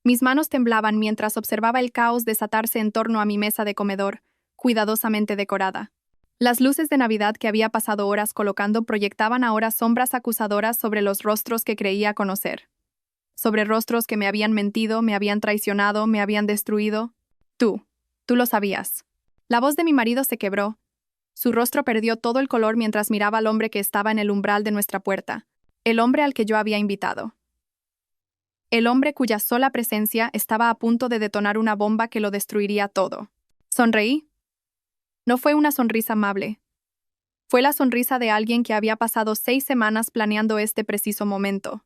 Mis manos temblaban mientras observaba el caos desatarse en torno a mi mesa de comedor, cuidadosamente decorada. Las luces de Navidad que había pasado horas colocando proyectaban ahora sombras acusadoras sobre los rostros que creía conocer. Sobre rostros que me habían mentido, me habían traicionado, me habían destruido. Tú lo sabías. La voz de mi marido se quebró. Su rostro perdió todo el color mientras miraba al hombre que estaba en el umbral de nuestra puerta, el hombre al que yo había invitado. El hombre cuya sola presencia estaba a punto de detonar una bomba que lo destruiría todo. Sonreí. No fue una sonrisa amable. Fue la sonrisa de alguien que había pasado 6 semanas planeando este preciso momento.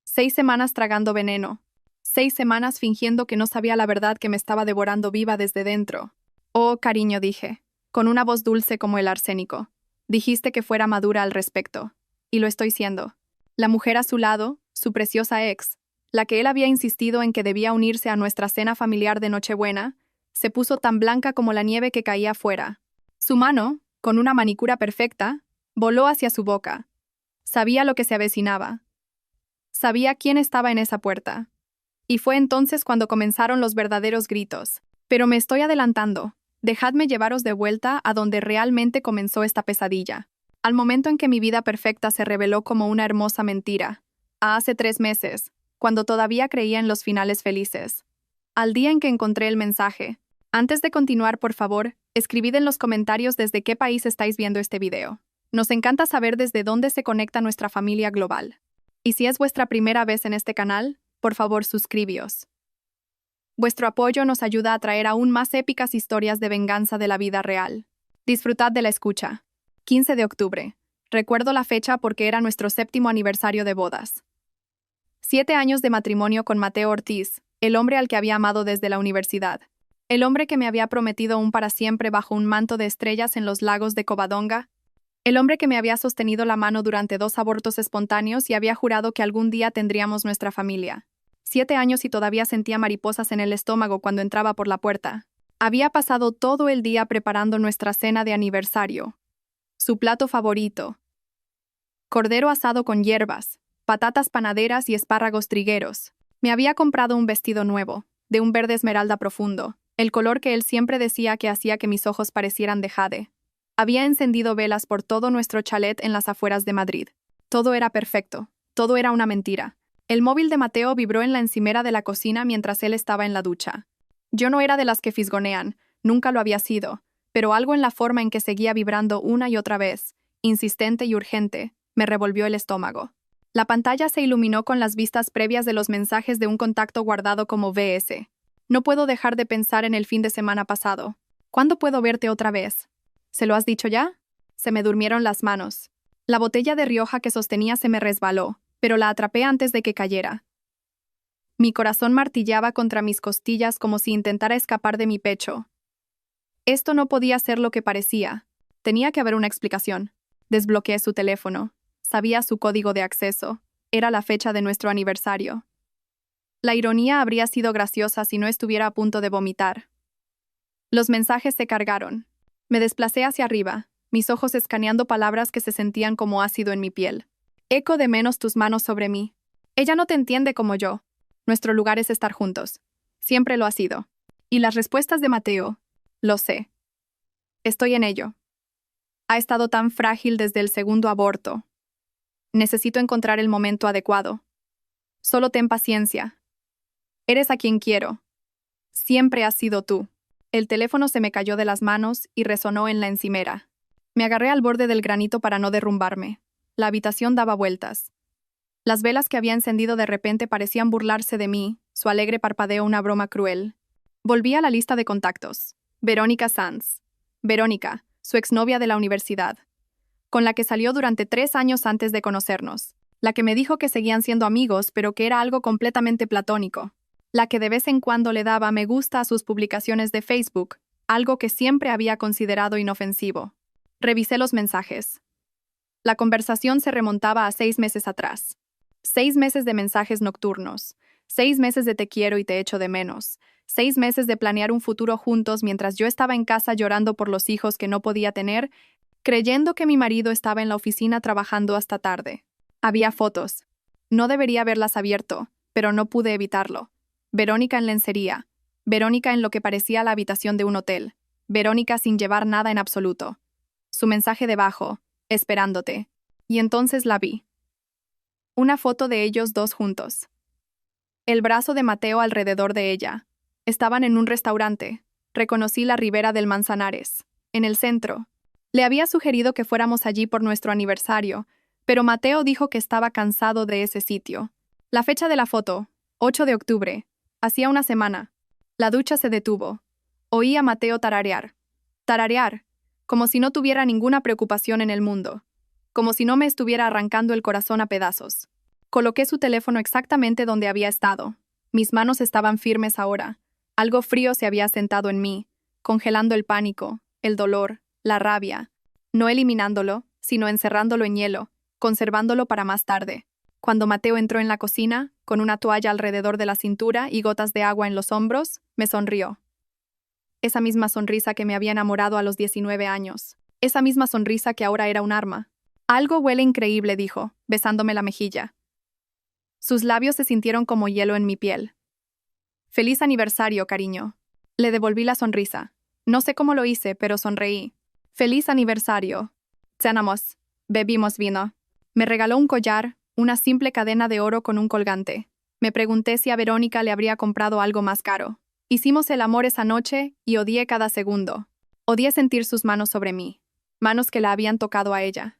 6 semanas tragando veneno. 6 semanas fingiendo que no sabía la verdad que me estaba devorando viva desde dentro. Oh, cariño, dije, con una voz dulce como el arsénico. Dijiste que fuera madura al respecto. Y lo estoy siendo. La mujer a su lado, su preciosa ex, la que él había insistido en que debía unirse a nuestra cena familiar de Nochebuena, se puso tan blanca como la nieve que caía fuera. Su mano, con una manicura perfecta, voló hacia su boca. Sabía lo que se avecinaba. Sabía quién estaba en esa puerta. Y fue entonces cuando comenzaron los verdaderos gritos. Pero me estoy adelantando. Dejadme llevaros de vuelta a donde realmente comenzó esta pesadilla. Al momento en que mi vida perfecta se reveló como una hermosa mentira. A hace 3 meses, cuando todavía creía en los finales felices. Al día en que encontré el mensaje. Antes de continuar, por favor, escribid en los comentarios desde qué país estáis viendo este video. Nos encanta saber desde dónde se conecta nuestra familia global. Y si es vuestra primera vez en este canal, por favor suscribíos. Vuestro apoyo nos ayuda a traer aún más épicas historias de venganza de la vida real. Disfrutad de la escucha. 15 de octubre. Recuerdo la fecha porque era nuestro 7º aniversario de bodas. 7 años de matrimonio con Mateo Ortiz, el hombre al que había amado desde la universidad. El hombre que me había prometido un para siempre bajo un manto de estrellas en los lagos de Covadonga. El hombre que me había sostenido la mano durante 2 abortos espontáneos y había jurado que algún día tendríamos nuestra familia. 7 años y todavía sentía mariposas en el estómago cuando entraba por la puerta. Había pasado todo el día preparando nuestra cena de aniversario. Su plato favorito. Cordero asado con hierbas, patatas panaderas y espárragos trigueros. Me había comprado un vestido nuevo, de un verde esmeralda profundo, el color que él siempre decía que hacía que mis ojos parecieran de jade. Había encendido velas por todo nuestro chalet en las afueras de Madrid. Todo era perfecto, todo era una mentira. El móvil de Mateo vibró en la encimera de la cocina mientras él estaba en la ducha. Yo no era de las que fisgonean, nunca lo había sido, pero algo en la forma en que seguía vibrando una y otra vez, insistente y urgente, me revolvió el estómago. La pantalla se iluminó con las vistas previas de los mensajes de un contacto guardado como VS. No puedo dejar de pensar en el fin de semana pasado. ¿Cuándo puedo verte otra vez? ¿Se lo has dicho ya? Se me durmieron las manos. La botella de Rioja que sostenía se me resbaló, pero la atrapé antes de que cayera. Mi corazón martillaba contra mis costillas como si intentara escapar de mi pecho. Esto no podía ser lo que parecía. Tenía que haber una explicación. Desbloqueé su teléfono. Sabía su código de acceso. Era la fecha de nuestro aniversario. La ironía habría sido graciosa si no estuviera a punto de vomitar. Los mensajes se cargaron. Me desplacé hacia arriba, mis ojos escaneando palabras que se sentían como ácido en mi piel. Eco de menos tus manos sobre mí. Ella no te entiende como yo. Nuestro lugar es estar juntos. Siempre lo ha sido. Y las respuestas de Mateo. Lo sé. Estoy en ello. Ha estado tan frágil desde el segundo aborto. Necesito encontrar el momento adecuado. Solo ten paciencia. Eres a quien quiero. Siempre has sido tú. El teléfono se me cayó de las manos y resonó en la encimera. Me agarré al borde del granito para no derrumbarme. La habitación daba vueltas. Las velas que había encendido de repente parecían burlarse de mí, su alegre parpadeo una broma cruel. Volví a la lista de contactos. Verónica Sanz. Verónica, su exnovia de la universidad, con la que salió durante 3 años antes de conocernos. La que me dijo que seguían siendo amigos, pero que era algo completamente platónico. La que de vez en cuando le daba me gusta a sus publicaciones de Facebook, algo que siempre había considerado inofensivo. Revisé los mensajes. La conversación se remontaba a 6 meses atrás. 6 meses de mensajes nocturnos. 6 meses de te quiero y te echo de menos. 6 meses de planear un futuro juntos mientras yo estaba en casa llorando por los hijos que no podía tener, creyendo que mi marido estaba en la oficina trabajando hasta tarde. Había fotos. No debería haberlas abierto, pero no pude evitarlo. Verónica en lencería. Verónica en lo que parecía la habitación de un hotel. Verónica sin llevar nada en absoluto. Su mensaje debajo, esperándote. Y entonces la vi. Una foto de ellos dos juntos. El brazo de Mateo alrededor de ella. Estaban en un restaurante. Reconocí la ribera del Manzanares. En el centro. Le había sugerido que fuéramos allí por nuestro aniversario, pero Mateo dijo que estaba cansado de ese sitio. La fecha de la foto, 8 de octubre. Hacía una semana. La ducha se detuvo. Oí a Mateo tararear. Tararear, como si no tuviera ninguna preocupación en el mundo. Como si no me estuviera arrancando el corazón a pedazos. Coloqué su teléfono exactamente donde había estado. Mis manos estaban firmes ahora. Algo frío se había sentado en mí, congelando el pánico, el dolor, la rabia. No eliminándolo, sino encerrándolo en hielo, conservándolo para más tarde. Cuando Mateo entró en la cocina, con una toalla alrededor de la cintura y gotas de agua en los hombros, me sonrió. Esa misma sonrisa que me había enamorado a los 19 años. Esa misma sonrisa que ahora era un arma. Algo huele increíble, dijo, besándome la mejilla. Sus labios se sintieron como hielo en mi piel. Feliz aniversario, cariño. Le devolví la sonrisa. No sé cómo lo hice, pero sonreí. Feliz aniversario. Cenamos. Bebimos vino. Me regaló un collar, una simple cadena de oro con un colgante. Me pregunté si a Verónica le habría comprado algo más caro. Hicimos el amor esa noche y odié cada segundo. Odié sentir sus manos sobre mí. Manos que la habían tocado a ella.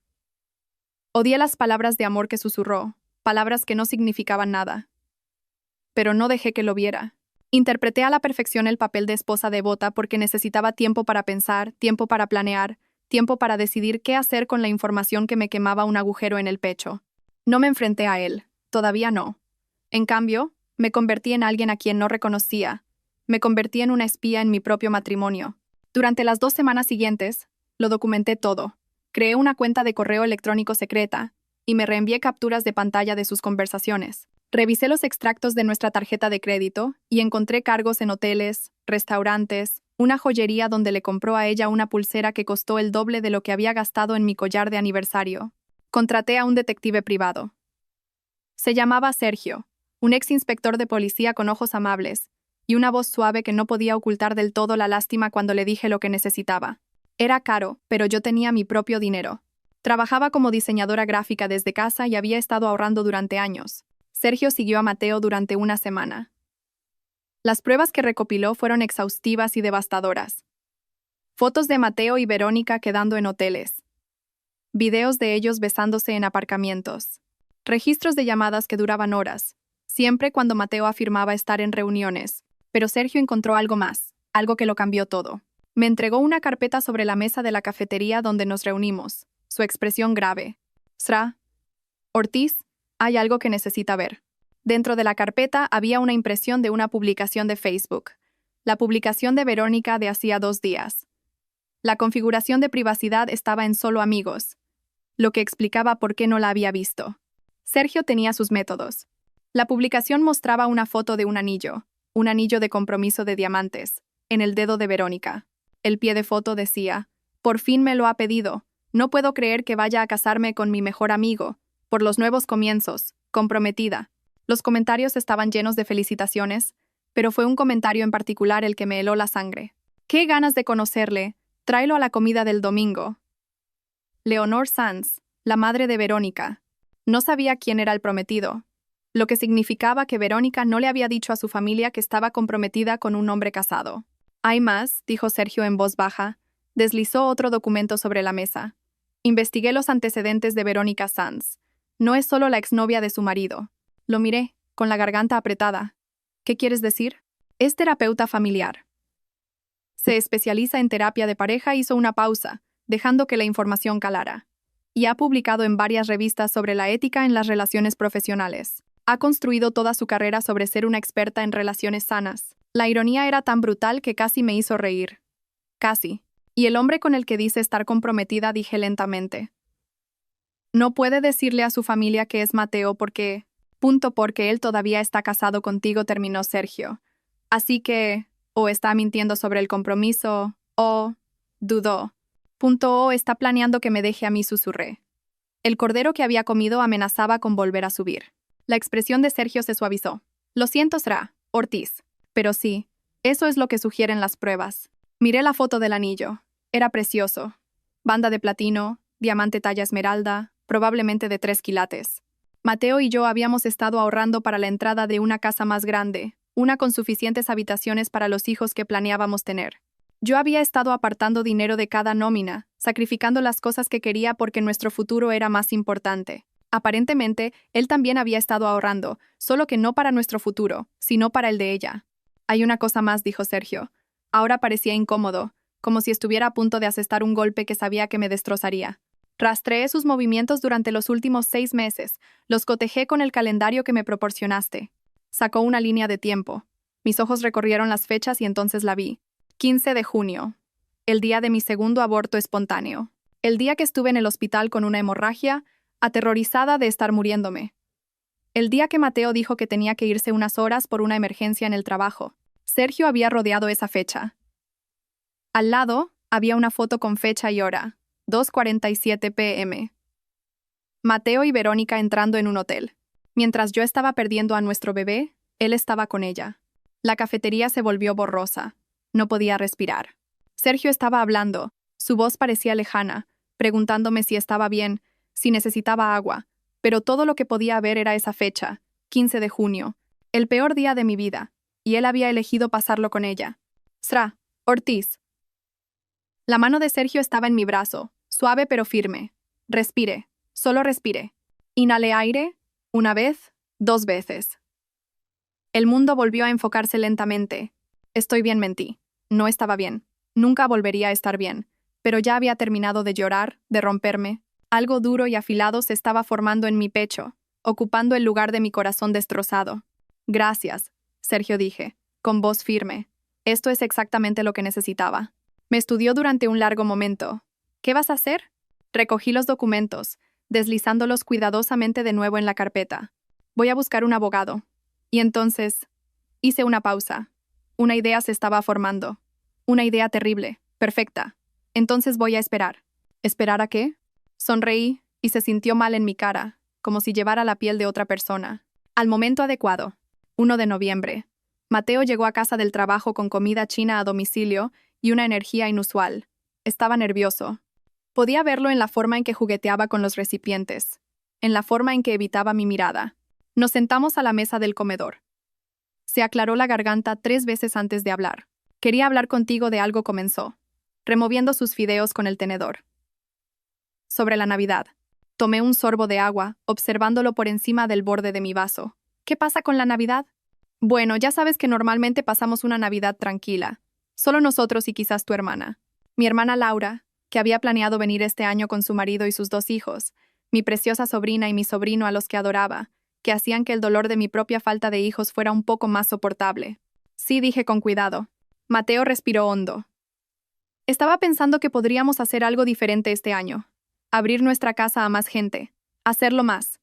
Odié las palabras de amor que susurró, palabras que no significaban nada. Pero no dejé que lo viera. Interpreté a la perfección el papel de esposa devota porque necesitaba tiempo para pensar, tiempo para planear, tiempo para decidir qué hacer con la información que me quemaba un agujero en el pecho. No me enfrenté a él, todavía no. En cambio, me convertí en alguien a quien no reconocía. Me convertí en una espía en mi propio matrimonio. Durante las 2 semanas siguientes, lo documenté todo. Creé una cuenta de correo electrónico secreta y me reenvié capturas de pantalla de sus conversaciones. Revisé los extractos de nuestra tarjeta de crédito y encontré cargos en hoteles, restaurantes, una joyería donde le compró a ella una pulsera que costó el doble de lo que había gastado en mi collar de aniversario. Contraté a un detective privado. Se llamaba Sergio, un ex inspector de policía con ojos amables y una voz suave que no podía ocultar del todo la lástima cuando le dije lo que necesitaba. Era caro, pero yo tenía mi propio dinero. Trabajaba como diseñadora gráfica desde casa y había estado ahorrando durante años. Sergio siguió a Mateo durante una semana. Las pruebas que recopiló fueron exhaustivas y devastadoras. Fotos de Mateo y Verónica quedando en hoteles. Videos de ellos besándose en aparcamientos. Registros de llamadas que duraban horas, siempre cuando Mateo afirmaba estar en reuniones. Pero Sergio encontró algo más, algo que lo cambió todo. Me entregó una carpeta sobre la mesa de la cafetería donde nos reunimos. Su expresión grave. Sra. Ortiz, hay algo que necesita ver. Dentro de la carpeta había una impresión de una publicación de Facebook. La publicación de Verónica de hacía 2 días. La configuración de privacidad estaba en solo amigos, lo que explicaba por qué no la había visto. Sergio tenía sus métodos. La publicación mostraba una foto de un anillo de compromiso de diamantes, en el dedo de Verónica. El pie de foto decía, «Por fin me lo ha pedido. No puedo creer que vaya a casarme con mi mejor amigo. Por los nuevos comienzos, comprometida». Los comentarios estaban llenos de felicitaciones, pero fue un comentario en particular el que me heló la sangre. «Qué ganas de conocerle. Tráelo a la comida del domingo». Leonor Sanz, la madre de Verónica. No sabía quién era el prometido, lo que significaba que Verónica no le había dicho a su familia que estaba comprometida con un hombre casado. «Hay más», dijo Sergio en voz baja. Deslizó otro documento sobre la mesa. «Investigué los antecedentes de Verónica Sanz. No es solo la exnovia de su marido». Lo miré, con la garganta apretada. «¿Qué quieres decir?» «Es terapeuta familiar. Se especializa en terapia de pareja». Hizo una pausa, dejando que la información calara. «Y ha publicado en varias revistas sobre la ética en las relaciones profesionales. Ha construido toda su carrera sobre ser una experta en relaciones sanas». La ironía era tan brutal que casi me hizo reír. «Casi. Y el hombre con el que dice estar comprometida», dije lentamente. «No puede decirle a su familia que es Mateo porque él todavía está casado contigo», terminó Sergio. «Así que, o está mintiendo sobre el compromiso, o dudó. O está planeando que me deje a mí», susurré. El cordero que había comido amenazaba con volver a subir. La expresión de Sergio se suavizó. «Lo siento, Sra. Ortiz. Pero sí, eso es lo que sugieren las pruebas. Miré la foto del anillo. Era precioso. Banda de platino, diamante talla esmeralda, probablemente de 3 quilates. Mateo y yo habíamos estado ahorrando para la entrada de una casa más grande, una con suficientes habitaciones para los hijos que planeábamos tener. Yo había estado apartando dinero de cada nómina, sacrificando las cosas que quería porque nuestro futuro era más importante. Aparentemente, él también había estado ahorrando, solo que no para nuestro futuro, sino para el de ella. Hay una cosa más, dijo Sergio. Ahora parecía incómodo, como si estuviera a punto de asestar un golpe que sabía que me destrozaría. Rastreé sus movimientos durante los últimos 6 meses, los cotejé con el calendario que me proporcionaste. Sacó una línea de tiempo. Mis ojos recorrieron las fechas y entonces la vi. 15 de junio. El día de mi segundo aborto espontáneo. El día que estuve en el hospital con una hemorragia, aterrorizada de estar muriéndome. El día que Mateo dijo que tenía que irse unas horas por una emergencia en el trabajo. Sergio había rodeado esa fecha. Al lado, había una foto con fecha y hora. 2:47 p.m. Mateo y Verónica entrando en un hotel. Mientras yo estaba perdiendo a nuestro bebé, él estaba con ella. La cafetería se volvió borrosa. No podía respirar. Sergio estaba hablando. Su voz parecía lejana, preguntándome si estaba bien, si necesitaba agua. Pero todo lo que podía ver era esa fecha, 15 de junio, el peor día de mi vida, y él había elegido pasarlo con ella. Sra, Ortiz. La mano de Sergio estaba en mi brazo, suave pero firme. Respire, solo respire. Inhalé aire, una vez, 2 veces. El mundo volvió a enfocarse lentamente. Estoy bien, mentí. No estaba bien. Nunca volvería a estar bien. Pero ya había terminado de llorar, de romperme. Algo duro y afilado se estaba formando en mi pecho, ocupando el lugar de mi corazón destrozado. Gracias, Sergio dije, con voz firme. Esto es exactamente lo que necesitaba. Me estudió durante un largo momento. ¿Qué vas a hacer? Recogí los documentos, deslizándolos cuidadosamente de nuevo en la carpeta. Voy a buscar un abogado. Y entonces, hice una pausa. Una idea se estaba formando. Una idea terrible, perfecta. Entonces voy a esperar. ¿Esperar a qué? Sonreí y se sintió mal en mi cara, como si llevara la piel de otra persona. Al momento adecuado. 1 de noviembre. Mateo llegó a casa del trabajo con comida china a domicilio y una energía inusual. Estaba nervioso. Podía verlo en la forma en que jugueteaba con los recipientes, en la forma en que evitaba mi mirada. Nos sentamos a la mesa del comedor. Se aclaró la garganta 3 veces antes de hablar. Quería hablar contigo de algo, comenzó, removiendo sus fideos con el tenedor. Sobre la Navidad. Tomé un sorbo de agua, observándolo por encima del borde de mi vaso. ¿Qué pasa con la Navidad? Bueno, ya sabes que normalmente pasamos una Navidad tranquila. Solo nosotros y quizás tu hermana. Mi hermana Laura, que había planeado venir este año con su marido y sus 2 hijos, mi preciosa sobrina y mi sobrino a los que adoraba, que hacían que el dolor de mi propia falta de hijos fuera un poco más soportable. Sí, dije con cuidado. Mateo respiró hondo. Estaba pensando que podríamos hacer algo diferente este año. Abrir nuestra casa a más gente. Hacerlo más.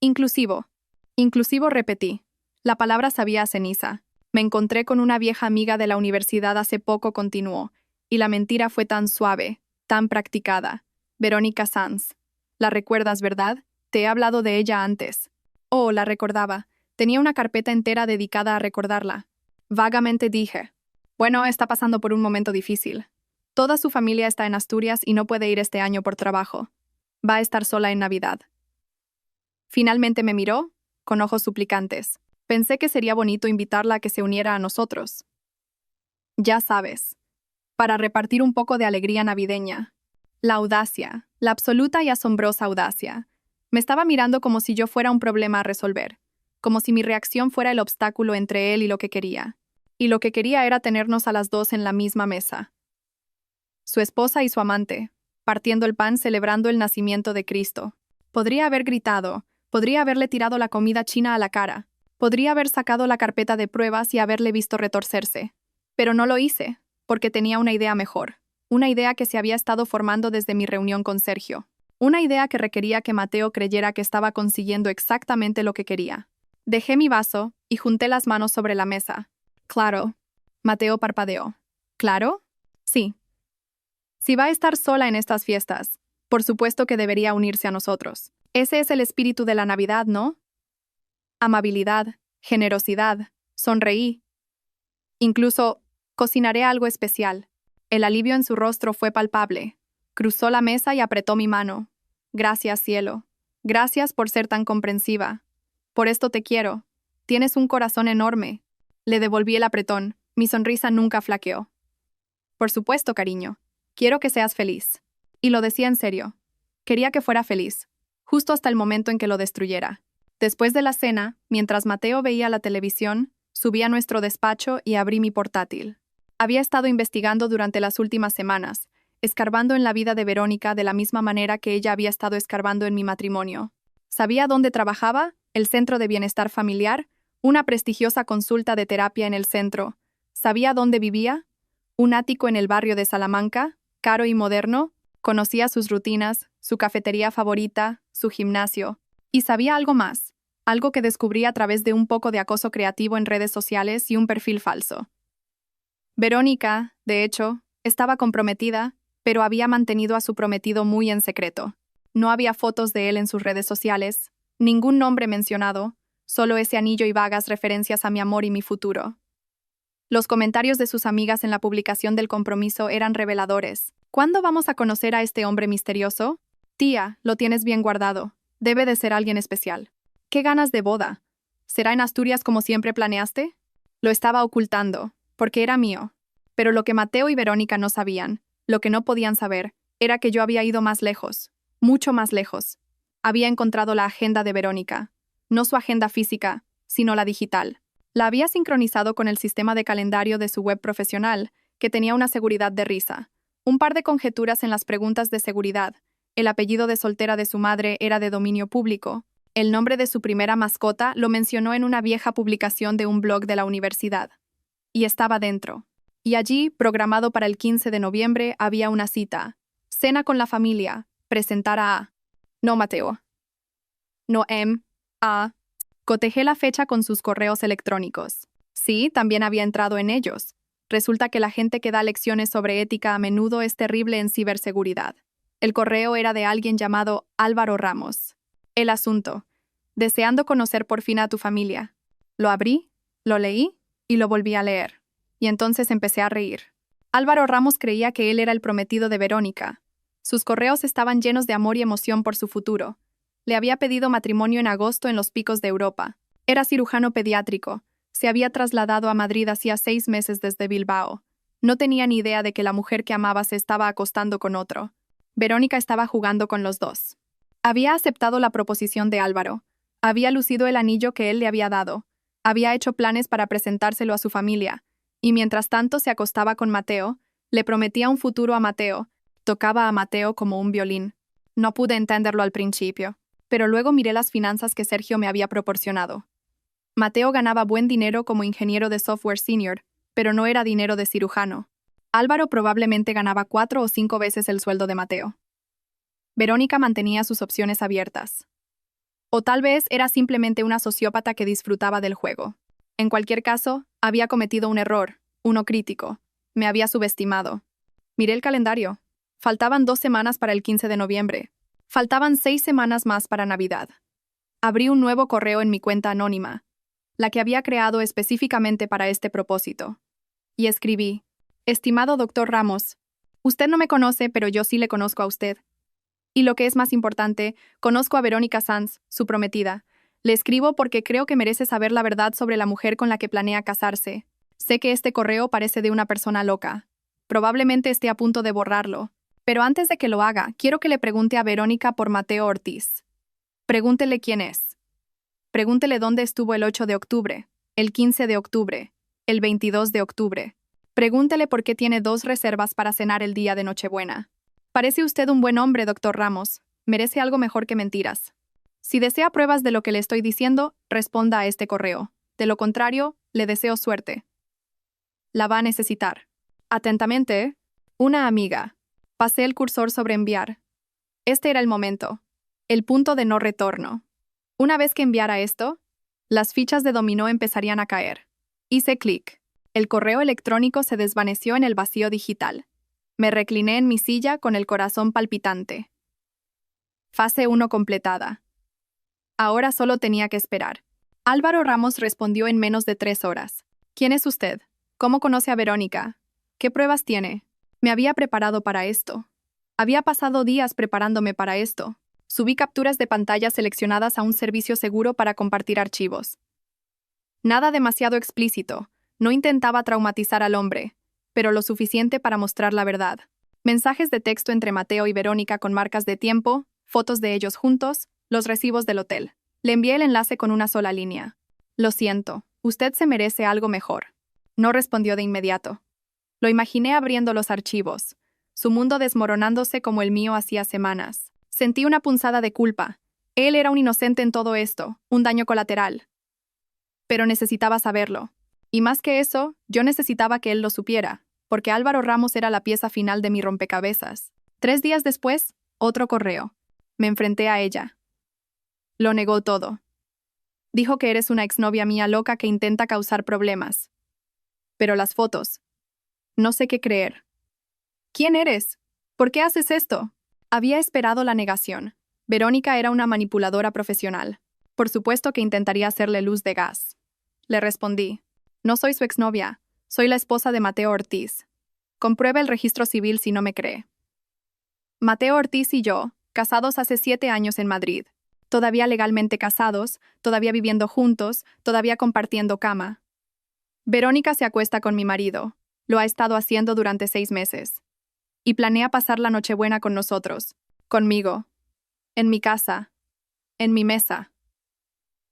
Inclusivo. Inclusivo, repetí. La palabra sabía a ceniza. Me encontré con una vieja amiga de la universidad hace poco, continuó, y la mentira fue tan suave, tan practicada. Verónica Sanz. La recuerdas, ¿verdad? Te he hablado de ella antes. Oh, la recordaba. Tenía una carpeta entera dedicada a recordarla. Vagamente dije. Bueno, está pasando por un momento difícil. Toda su familia está en Asturias y no puede ir este año por trabajo. Va a estar sola en Navidad. Finalmente me miró, con ojos suplicantes. Pensé que sería bonito invitarla a que se uniera a nosotros. Ya sabes. Para repartir un poco de alegría navideña. La audacia, la absoluta y asombrosa audacia. Me estaba mirando como si yo fuera un problema a resolver, como si mi reacción fuera el obstáculo entre él y lo que quería. Y lo que quería era tenernos a las 2 en la misma mesa. Su esposa y su amante, partiendo el pan celebrando el nacimiento de Cristo. Podría haber gritado, podría haberle tirado la comida china a la cara, podría haber sacado la carpeta de pruebas y haberle visto retorcerse. Pero no lo hice, porque tenía una idea mejor, una idea que se había estado formando desde mi reunión con Sergio, una idea que requería que Mateo creyera que estaba consiguiendo exactamente lo que quería. Dejé mi vaso y junté las manos sobre la mesa. Claro. Mateo parpadeó. ¿Claro? Sí. Si va a estar sola en estas fiestas, por supuesto que debería unirse a nosotros. Ese es el espíritu de la Navidad, ¿no? Amabilidad, generosidad, Sonreí. Incluso, cocinaré algo especial. El alivio en su rostro fue palpable. Cruzó la mesa y apretó mi mano. Gracias, cielo. Gracias por ser tan comprensiva. Por esto te quiero. Tienes un corazón enorme. Le devolví el apretón. Mi sonrisa nunca flaqueó. Por supuesto, cariño. Quiero que seas feliz. Y lo decía en serio. Quería que fuera feliz, justo hasta el momento en que lo destruyera. Después de la cena, mientras Mateo veía la televisión, subí a nuestro despacho y abrí mi portátil. Había estado investigando durante las últimas semanas, escarbando en la vida de Verónica de la misma manera que ella había estado escarbando en mi matrimonio. Sabía dónde trabajaba, el Centro de Bienestar Familiar, una prestigiosa consulta de terapia en el centro. Sabía dónde vivía, un ático en el barrio de Salamanca, caro y moderno. Conocía sus rutinas, su cafetería favorita, su gimnasio. Y sabía algo más, algo que descubrí a través de un poco de acoso creativo en redes sociales y un perfil falso. Verónica, de hecho, estaba comprometida, pero había mantenido a su prometido muy en secreto. No había fotos de él en sus redes sociales, ningún nombre mencionado, solo ese anillo y vagas referencias a mi amor y mi futuro. Los comentarios de sus amigas en la publicación del compromiso eran reveladores. ¿Cuándo vamos a conocer a este hombre misterioso? Tía, lo tienes bien guardado. Debe de ser alguien especial. ¿Qué ganas de boda? ¿Será en Asturias como siempre planeaste? Lo estaba ocultando, porque era mío. Pero lo que Mateo y Verónica no sabían, lo que no podían saber, era que yo había ido más lejos, mucho más lejos. Había encontrado la agenda de Verónica, no su agenda física, sino la digital. La había sincronizado con el sistema de calendario de su web profesional, que tenía una seguridad de risa. Un par de conjeturas en las preguntas de seguridad. El apellido de soltera de su madre era de dominio público. El nombre de su primera mascota lo mencionó en una vieja publicación de un blog de la universidad. Y estaba dentro. Y allí, programado para el 15 de noviembre, había una cita. Cena con la familia. Presentar a... No, Mateo. No, a... Cotejé la fecha con sus correos electrónicos. Sí, también había entrado en ellos. Resulta que la gente que da lecciones sobre ética a menudo es terrible en ciberseguridad. El correo era de alguien llamado Álvaro Ramos. El asunto. Deseando conocer por fin a tu familia. Lo abrí, lo leí y lo volví a leer. Y entonces empecé a reír. Álvaro Ramos creía que él era el prometido de Verónica. Sus correos estaban llenos de amor y emoción por su futuro. Le había pedido matrimonio en agosto en los picos de Europa. Era cirujano pediátrico. Se había trasladado a Madrid hacía 6 meses desde Bilbao. No tenía ni idea de que la mujer que amaba se estaba acostando con otro. Verónica estaba jugando con los dos. Había aceptado la proposición de Álvaro. Había lucido el anillo que él le había dado. Había hecho planes para presentárselo a su familia. Y mientras tanto se acostaba con Mateo, le prometía un futuro a Mateo. Tocaba a Mateo como un violín. No pude entenderlo al principio. Pero luego miré las finanzas que Sergio me había proporcionado. Mateo ganaba buen dinero como ingeniero de software senior, pero no era dinero de cirujano. Álvaro probablemente ganaba 4 o 5 veces el sueldo de Mateo. Verónica mantenía sus opciones abiertas. O tal vez era simplemente una sociópata que disfrutaba del juego. En cualquier caso, había cometido un error, uno crítico. Me había subestimado. Miré el calendario. Faltaban 2 semanas para el 15 de noviembre. Faltaban 6 semanas más para Navidad. Abrí un nuevo correo en mi cuenta anónima, la que había creado específicamente para este propósito. Y escribí: Estimado doctor Ramos, usted no me conoce, pero yo sí le conozco a usted. Y lo que es más importante, conozco a Verónica Sanz, su prometida. Le escribo porque creo que merece saber la verdad sobre la mujer con la que planea casarse. Sé que este correo parece de una persona loca. Probablemente esté a punto de borrarlo. Pero antes de que lo haga, quiero que le pregunte a Verónica por Mateo Ortiz. Pregúntele quién es. Pregúntele dónde estuvo el 8 de octubre, el 15 de octubre, el 22 de octubre. Pregúntele por qué tiene 2 reservas para cenar el día de Nochebuena. Parece usted un buen hombre, doctor Ramos. Merece algo mejor que mentiras. Si desea pruebas de lo que le estoy diciendo, responda a este correo. De lo contrario, le deseo suerte. La va a necesitar. Atentamente, una amiga. Pasé el cursor sobre enviar. Este era el momento. El punto de no retorno. Una vez que enviara esto, las fichas de dominó empezarían a caer. Hice clic. El correo electrónico se desvaneció en el vacío digital. Me recliné en mi silla con el corazón palpitante. Fase 1 completada. Ahora solo tenía que esperar. Álvaro Ramos respondió en menos de 3 horas. ¿Quién es usted? ¿Cómo conoce a Verónica? ¿Qué pruebas tiene? Me había preparado para esto. Había pasado días preparándome para esto. Subí capturas de pantalla seleccionadas a un servicio seguro para compartir archivos. Nada demasiado explícito. No intentaba traumatizar al hombre, pero lo suficiente para mostrar la verdad. Mensajes de texto entre Mateo y Verónica con marcas de tiempo, fotos de ellos juntos, los recibos del hotel. Le envié el enlace con una sola línea. Lo siento, usted se merece algo mejor. No respondió de inmediato. Lo imaginé abriendo los archivos, su mundo desmoronándose como el mío hacía semanas. Sentí una punzada de culpa. Él era un inocente en todo esto, un daño colateral. Pero necesitaba saberlo. Y más que eso, yo necesitaba que él lo supiera, porque Álvaro Ramos era la pieza final de mi rompecabezas. 3 días después, otro correo. Me enfrenté a ella. Lo negó todo. Dijo que eres una exnovia mía loca que intenta causar problemas. Pero las fotos. No sé qué creer. ¿Quién eres? ¿Por qué haces esto? Había esperado la negación. Verónica era una manipuladora profesional. Por supuesto que intentaría hacerle luz de gas. Le respondí. No soy su exnovia. Soy la esposa de Mateo Ortiz. Compruebe el registro civil si no me cree. Mateo Ortiz y yo, casados hace 7 años en Madrid. Todavía legalmente casados, todavía viviendo juntos, todavía compartiendo cama. Verónica se acuesta con mi marido. Lo ha estado haciendo durante 6 meses. Y planea pasar la Nochebuena con nosotros. Conmigo. En mi casa. En mi mesa.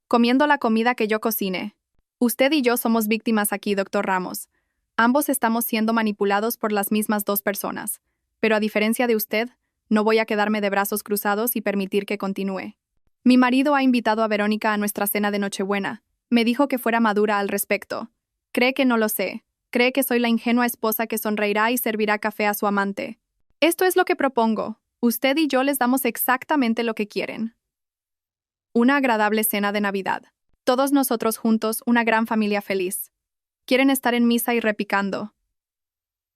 Comiendo la comida que yo cocine. Usted y yo somos víctimas aquí, doctor Ramos. Ambos estamos siendo manipulados por las mismas 2 personas. Pero a diferencia de usted, no voy a quedarme de brazos cruzados y permitir que continúe. Mi marido ha invitado a Verónica a nuestra cena de Nochebuena. Me dijo que fuera madura al respecto. Cree que no lo sé. Cree que soy la ingenua esposa que sonreirá y servirá café a su amante. Esto es lo que propongo. Usted y yo les damos exactamente lo que quieren. Una agradable cena de Navidad. Todos nosotros juntos, una gran familia feliz. Quieren estar en misa y repicando.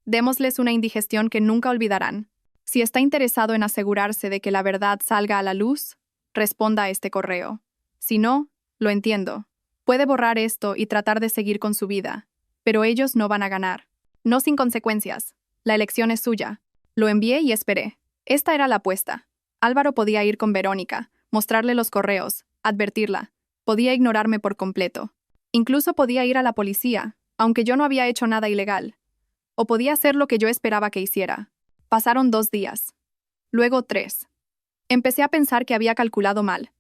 Démosles una indigestión que nunca olvidarán. Si está interesado en asegurarse de que la verdad salga a la luz, responda a este correo. Si no, lo entiendo. Puede borrar esto y tratar de seguir con su vida. Pero ellos no van a ganar. No sin consecuencias. La elección es suya. Lo envié y esperé. Esta era la apuesta. Álvaro podía ir con Verónica, mostrarle los correos, advertirla. Podía ignorarme por completo. Incluso podía ir a la policía, aunque yo no había hecho nada ilegal. O podía hacer lo que yo esperaba que hiciera. Pasaron 2 días. Luego 3. Empecé a pensar que había calculado mal.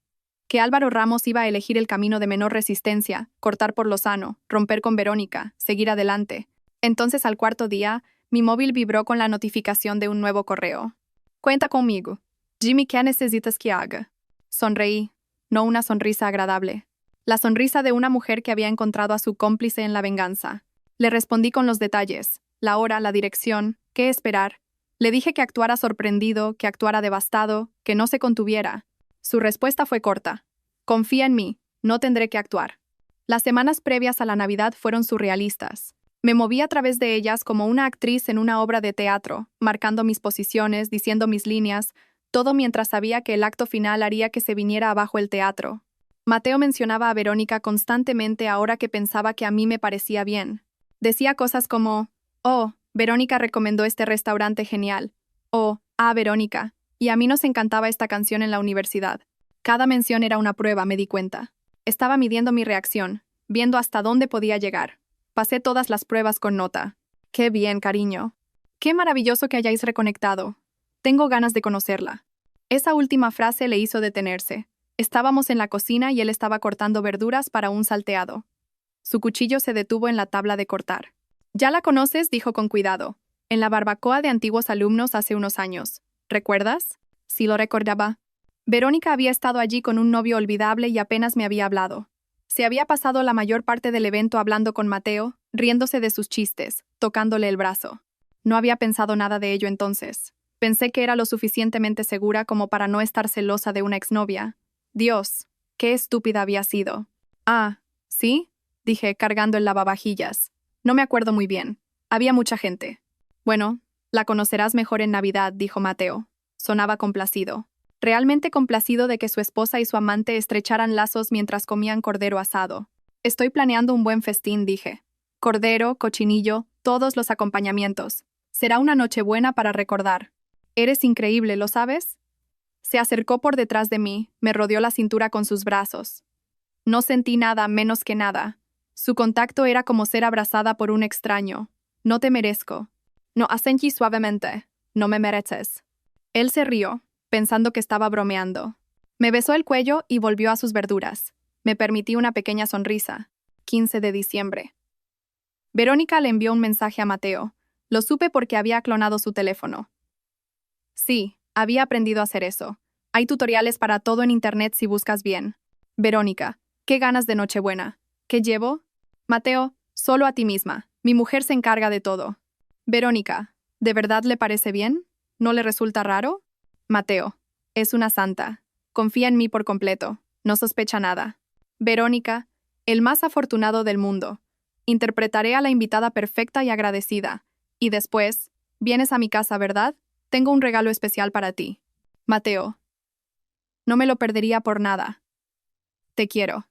Que Álvaro Ramos iba a elegir el camino de menor resistencia, cortar por lo sano, romper con Verónica, seguir adelante. Entonces al 4.º día, mi móvil vibró con la notificación de un nuevo correo. Cuenta conmigo. Jimmy, ¿qué necesitas que haga? Sonreí, no una sonrisa agradable. La sonrisa de una mujer que había encontrado a su cómplice en la venganza. Le respondí con los detalles, la hora, la dirección, qué esperar. Le dije que actuara sorprendido, que actuara devastado, que no se contuviera. Su respuesta fue corta. Confía en mí, no tendré que actuar. Las semanas previas a la Navidad fueron surrealistas. Me moví a través de ellas como una actriz en una obra de teatro, marcando mis posiciones, diciendo mis líneas, todo mientras sabía que el acto final haría que se viniera abajo el teatro. Mateo mencionaba a Verónica constantemente ahora que pensaba que a mí me parecía bien. Decía cosas como, oh, Verónica recomendó este restaurante genial. O, Verónica. Y a mí nos encantaba esta canción en la universidad. Cada mención era una prueba, me di cuenta. Estaba midiendo mi reacción, viendo hasta dónde podía llegar. Pasé todas las pruebas con nota. Qué bien, cariño. Qué maravilloso que hayáis reconectado. Tengo ganas de conocerla. Esa última frase le hizo detenerse. Estábamos en la cocina y él estaba cortando verduras para un salteado. Su cuchillo se detuvo en la tabla de cortar. «¿Ya la conoces?», dijo con cuidado. «En la barbacoa de antiguos alumnos hace unos años. ¿Recuerdas?». Sí lo recordaba. Verónica había estado allí con un novio olvidable y apenas me había hablado. Se había pasado la mayor parte del evento hablando con Mateo, riéndose de sus chistes, tocándole el brazo. No había pensado nada de ello entonces. Pensé que era lo suficientemente segura como para no estar celosa de una exnovia. Dios, qué estúpida había sido. ¿Sí?, dije, cargando el lavavajillas. No me acuerdo muy bien. Había mucha gente. Bueno, la conocerás mejor en Navidad, dijo Mateo. Sonaba complacido. realmente complacido de que su esposa y su amante estrecharan lazos mientras comían cordero asado. Estoy planeando un buen festín, dije. Cordero, cochinillo, todos los acompañamientos. Será una noche buena para recordar. Eres increíble, ¿lo sabes? Se acercó por detrás de mí, me rodeó la cintura con sus brazos. No sentí nada menos que nada. Su contacto era como ser abrazada por un extraño. No te merezco. No, asentí suavemente. No me mereces. Él se rió, pensando que estaba bromeando. Me besó el cuello y volvió a sus verduras. Me permití una pequeña sonrisa. 15 de diciembre. Verónica le envió un mensaje a Mateo. Lo supe porque había clonado su teléfono. Sí, había aprendido a hacer eso. Hay tutoriales para todo en internet si buscas bien. Verónica, ¿qué ganas de Nochebuena? ¿Qué llevo? Mateo, solo a ti misma. Mi mujer se encarga de todo. Verónica, ¿de verdad le parece bien? ¿No le resulta raro? Mateo, es una santa. Confía en mí por completo. No sospecha nada. Verónica, el más afortunado del mundo. Interpretaré a la invitada perfecta y agradecida. Y después, vienes a mi casa, ¿verdad? Tengo un regalo especial para ti. Mateo, no me lo perdería por nada. Te quiero.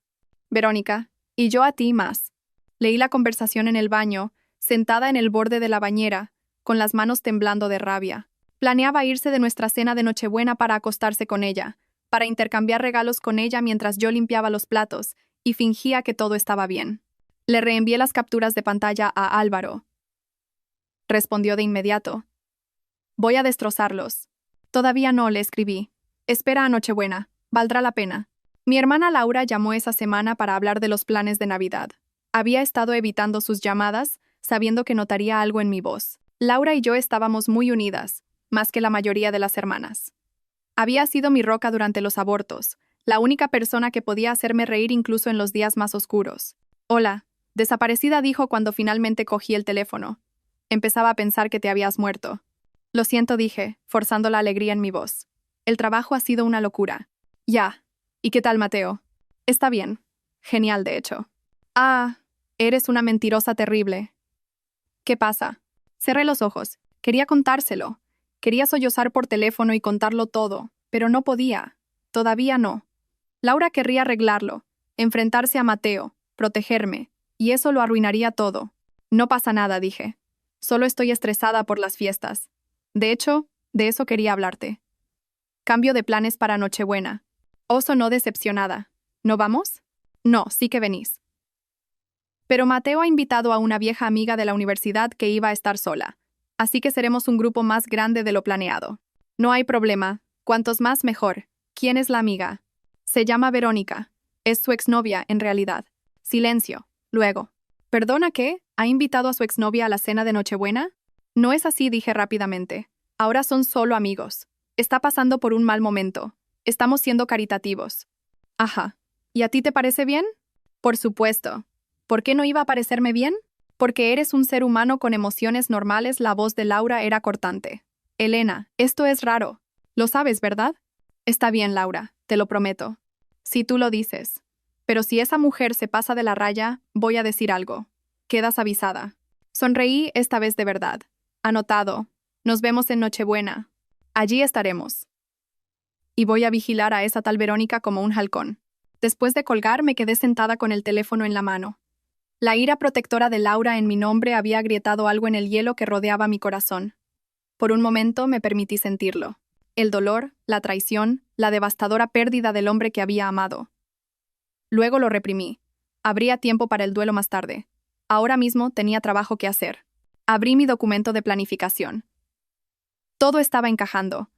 Verónica, y yo a ti más. Leí la conversación en el baño, sentada en el borde de la bañera, con las manos temblando de rabia. Planeaba irse de nuestra cena de Nochebuena para acostarse con ella, para intercambiar regalos con ella mientras yo limpiaba los platos y fingía que todo estaba bien. Le reenvié las capturas de pantalla a Álvaro. Respondió de inmediato. Voy a destrozarlos. Todavía no, le escribí. Espera a Nochebuena, valdrá la pena. Mi hermana Laura llamó esa semana para hablar de los planes de Navidad. Había estado evitando sus llamadas, sabiendo que notaría algo en mi voz. Laura y yo estábamos muy unidas, más que la mayoría de las hermanas. Había sido mi roca durante los abortos, la única persona que podía hacerme reír incluso en los días más oscuros. Hola, desaparecida, dijo cuando finalmente cogí el teléfono. Empezaba a pensar que te habías muerto. Lo siento, dije, forzando la alegría en mi voz. El trabajo ha sido una locura. Ya. ¿Y qué tal, Mateo? Está bien. Genial, de hecho. Ah, eres una mentirosa terrible. ¿Qué pasa? Cerré los ojos. Quería contárselo. Quería sollozar por teléfono y contarlo todo, pero no podía. Todavía no. Laura querría arreglarlo, enfrentarse a Mateo, protegerme, y eso lo arruinaría todo. No pasa nada, dije. Solo estoy estresada por las fiestas. De hecho, de eso quería hablarte. Cambio de planes para Nochebuena. Sonó decepcionada. ¿No vamos? No, sí que venís. Pero Mateo ha invitado a una vieja amiga de la universidad que iba a estar sola, así que seremos un grupo más grande de lo planeado. No hay problema, cuantos más mejor. ¿Quién es la amiga? Se llama Verónica. Es su exnovia, en realidad. Silencio. Luego. ¿Perdona qué? ¿Ha invitado a su exnovia a la cena de Nochebuena? No es así, dije rápidamente. Ahora son solo amigos. Está pasando por un mal momento. Estamos siendo caritativos. Ajá. ¿Y a ti te parece bien? Por supuesto. ¿Por qué no iba a parecerme bien? Porque eres un ser humano con emociones normales. La voz de Laura era cortante. Elena, esto es raro. Lo sabes, ¿verdad? Está bien, Laura, te lo prometo. Si tú lo dices. Pero si esa mujer se pasa de la raya, voy a decir algo. Quedas avisada. Sonreí esta vez de verdad. Anotado. Nos vemos en Nochebuena. Allí estaremos. Y voy a vigilar a esa tal Verónica como un halcón. Después de colgar, me quedé sentada con el teléfono en la mano. La ira protectora de Laura en mi nombre había agrietado algo en el hielo que rodeaba mi corazón. Por un momento me permití sentirlo. El dolor, la traición, la devastadora pérdida del hombre que había amado. Luego lo reprimí. Habría tiempo para el duelo más tarde. Ahora mismo tenía trabajo que hacer. Abrí mi documento de planificación. Todo estaba encajando.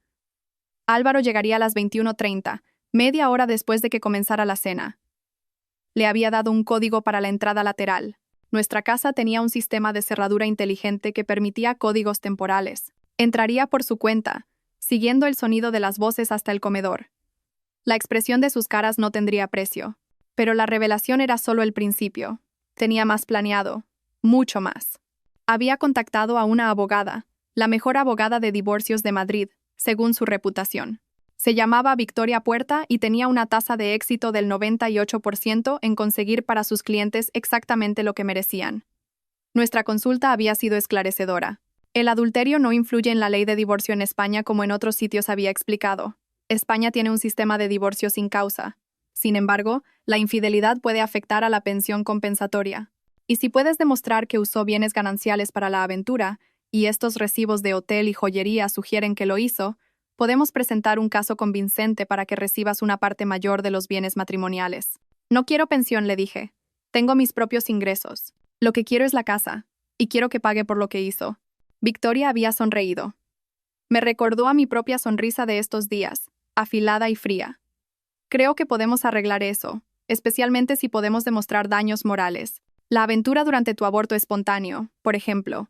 Álvaro llegaría a las 21:30, media hora después de que comenzara la cena. Le había dado un código para la entrada lateral. Nuestra casa tenía un sistema de cerradura inteligente que permitía códigos temporales. Entraría por su cuenta, siguiendo el sonido de las voces hasta el comedor. La expresión de sus caras no tendría precio, pero la revelación era solo el principio. Tenía más planeado, mucho más. Había contactado a una abogada, la mejor abogada de divorcios de Madrid, según su reputación. Se llamaba Victoria Puerta y tenía una tasa de éxito del 98% en conseguir para sus clientes exactamente lo que merecían. Nuestra consulta había sido esclarecedora. El adulterio no influye en la ley de divorcio en España como en otros sitios había explicado. España tiene un sistema de divorcio sin causa. Sin embargo, la infidelidad puede afectar a la pensión compensatoria. Y si puedes demostrar que usó bienes gananciales para la aventura, y estos recibos de hotel y joyería sugieren que lo hizo, podemos presentar un caso convincente para que recibas una parte mayor de los bienes matrimoniales. No quiero pensión, le dije. Tengo mis propios ingresos. Lo que quiero es la casa, y quiero que pague por lo que hizo. Victoria había sonreído. Me recordó a mi propia sonrisa de estos días, afilada y fría. Creo que podemos arreglar eso, especialmente si podemos demostrar daños morales. La aventura durante tu aborto espontáneo, por ejemplo.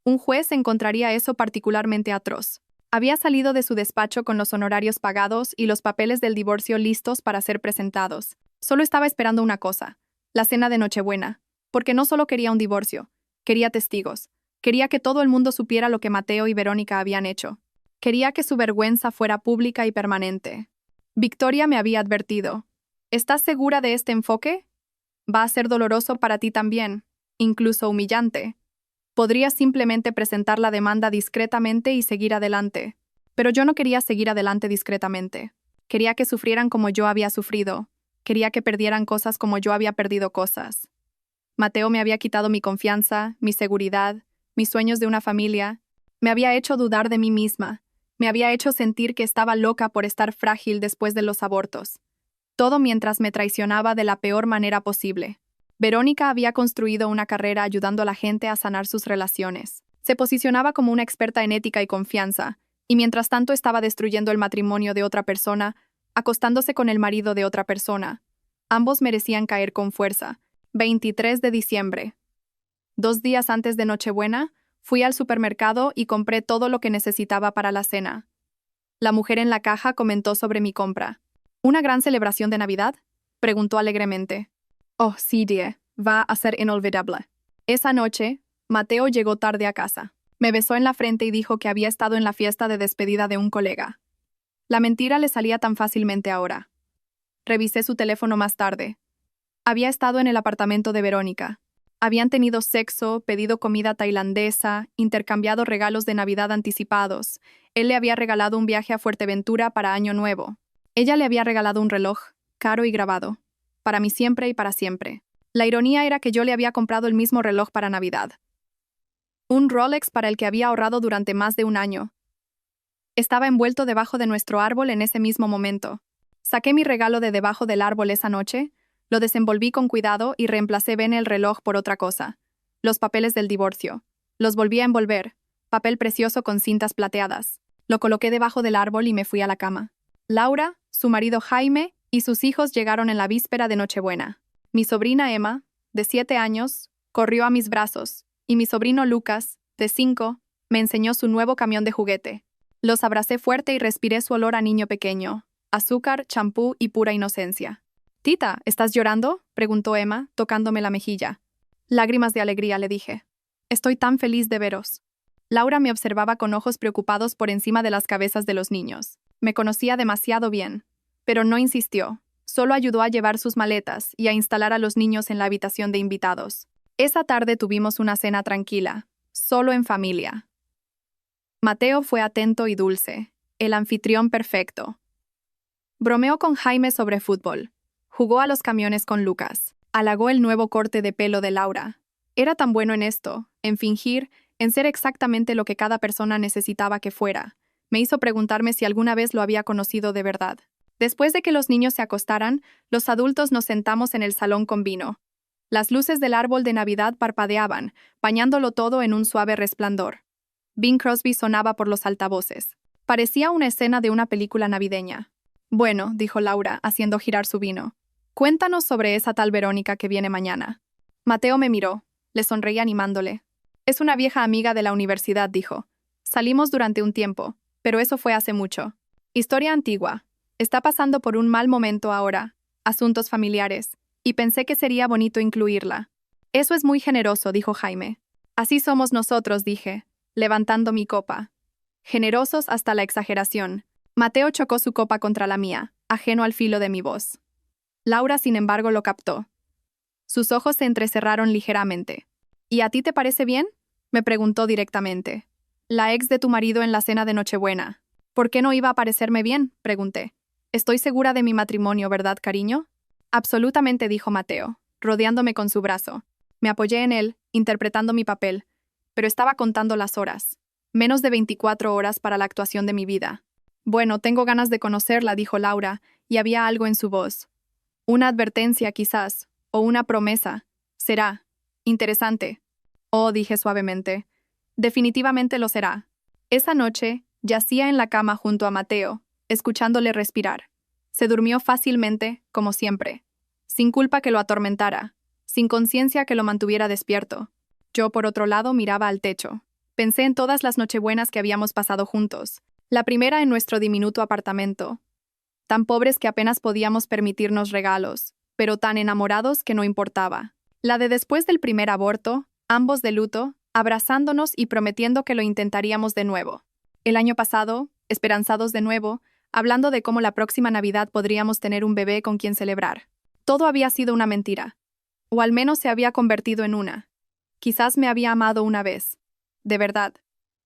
Un juez encontraría eso particularmente atroz. Había salido de su despacho con los honorarios pagados y los papeles del divorcio listos para ser presentados. Solo estaba esperando una cosa, la cena de Nochebuena, porque no solo quería un divorcio, quería testigos. Quería que todo el mundo supiera lo que Mateo y Verónica habían hecho. Quería que su vergüenza fuera pública y permanente. Victoria me había advertido. ¿Estás segura de este enfoque? Va a ser doloroso para ti también, incluso humillante. Podrías simplemente presentar la demanda discretamente y seguir adelante. Pero yo no quería seguir adelante discretamente. Quería que sufrieran como yo había sufrido. Quería que perdieran cosas como yo había perdido cosas. Mateo me había quitado mi confianza, mi seguridad, mis sueños de una familia. Me había hecho dudar de mí misma. Me había hecho sentir que estaba loca por estar frágil después de los abortos. Todo mientras me traicionaba de la peor manera posible. Verónica había construido una carrera ayudando a la gente a sanar sus relaciones. Se posicionaba como una experta en ética y confianza, y mientras tanto estaba destruyendo el matrimonio de otra persona, acostándose con el marido de otra persona. Ambos merecían caer con fuerza. 23 de diciembre. 2 días antes de Nochebuena, fui al supermercado y compré todo lo que necesitaba para la cena. La mujer en la caja comentó sobre mi compra. ¿Una gran celebración de Navidad?, preguntó alegremente. Oh, sí, die, va a ser inolvidable. Esa noche, Mateo llegó tarde a casa. Me besó en la frente y dijo que había estado en la fiesta de despedida de un colega. La mentira le salía tan fácilmente ahora. Revisé su teléfono más tarde. Había estado en el apartamento de Verónica. Habían tenido sexo, pedido comida tailandesa, intercambiado regalos de Navidad anticipados. Él le había regalado un viaje a Fuerteventura para Año Nuevo. Ella le había regalado un reloj, caro y grabado. Para mí siempre y para siempre. La ironía era que yo le había comprado el mismo reloj para Navidad. Un Rolex para el que había ahorrado durante más de un año. Estaba envuelto debajo de nuestro árbol en ese mismo momento. Saqué mi regalo de debajo del árbol esa noche, lo desenvolví con cuidado y reemplacé bien el reloj por otra cosa. Los papeles del divorcio. Los volví a envolver, papel precioso con cintas plateadas. Lo coloqué debajo del árbol y me fui a la cama. Laura, su marido Jaime y sus hijos llegaron en la víspera de Nochebuena. Mi sobrina Emma, de 7 años, corrió a mis brazos, y mi sobrino Lucas, de 5, me enseñó su nuevo camión de juguete. Los abracé fuerte y respiré su olor a niño pequeño, azúcar, champú y pura inocencia. «Tita, ¿estás llorando?», preguntó Emma, tocándome la mejilla. «Lágrimas de alegría», le dije. «Estoy tan feliz de veros». Laura me observaba con ojos preocupados por encima de las cabezas de los niños. Me conocía demasiado bien. Pero no insistió. Solo ayudó a llevar sus maletas y a instalar a los niños en la habitación de invitados. Esa tarde tuvimos una cena tranquila, solo en familia. Mateo fue atento y dulce, el anfitrión perfecto. Bromeó con Jaime sobre fútbol. Jugó a los camiones con Lucas. Halagó el nuevo corte de pelo de Laura. Era tan bueno en esto, en fingir, en ser exactamente lo que cada persona necesitaba que fuera. Me hizo preguntarme si alguna vez lo había conocido de verdad. Después de que los niños se acostaran, los adultos nos sentamos en el salón con vino. Las luces del árbol de Navidad parpadeaban, bañándolo todo en un suave resplandor. Bing Crosby sonaba por los altavoces. Parecía una escena de una película navideña. «Bueno», dijo Laura, haciendo girar su vino. «Cuéntanos sobre esa tal Verónica que viene mañana». Mateo me miró. Le sonreí animándole. «Es una vieja amiga de la universidad», dijo. «Salimos durante un tiempo, pero eso fue hace mucho. Historia antigua. Está pasando por un mal momento ahora, asuntos familiares, y pensé que sería bonito incluirla». «Eso es muy generoso», dijo Jaime. «Así somos nosotros», dije, levantando mi copa. Generosos hasta la exageración. Mateo chocó su copa contra la mía, ajeno al filo de mi voz. Laura, sin embargo, lo captó. Sus ojos se entrecerraron ligeramente. «¿Y a ti te parece bien?», me preguntó directamente. «La ex de tu marido en la cena de Nochebuena». ¿Por qué no iba a parecerme bien?, pregunté. Estoy segura de mi matrimonio, ¿verdad, cariño? Absolutamente, dijo Mateo, rodeándome con su brazo. Me apoyé en él, interpretando mi papel, pero estaba contando las horas. Menos de 24 horas para la actuación de mi vida. Bueno, tengo ganas de conocerla, dijo Laura, y había algo en su voz. Una advertencia, quizás, o una promesa. Será. Interesante. Oh, dije suavemente. Definitivamente lo será. Esa noche, yacía en la cama junto a Mateo, escuchándole respirar. Se durmió fácilmente, como siempre. Sin culpa que lo atormentara. Sin conciencia que lo mantuviera despierto. Yo, por otro lado, miraba al techo. Pensé en todas las nochebuenas que habíamos pasado juntos. La primera en nuestro diminuto apartamento. Tan pobres que apenas podíamos permitirnos regalos, pero tan enamorados que no importaba. La de después del primer aborto, ambos de luto, abrazándonos y prometiendo que lo intentaríamos de nuevo. El año pasado, esperanzados de nuevo, hablando de cómo la próxima Navidad podríamos tener un bebé con quien celebrar. Todo había sido una mentira. O al menos se había convertido en una. Quizás me había amado una vez. De verdad.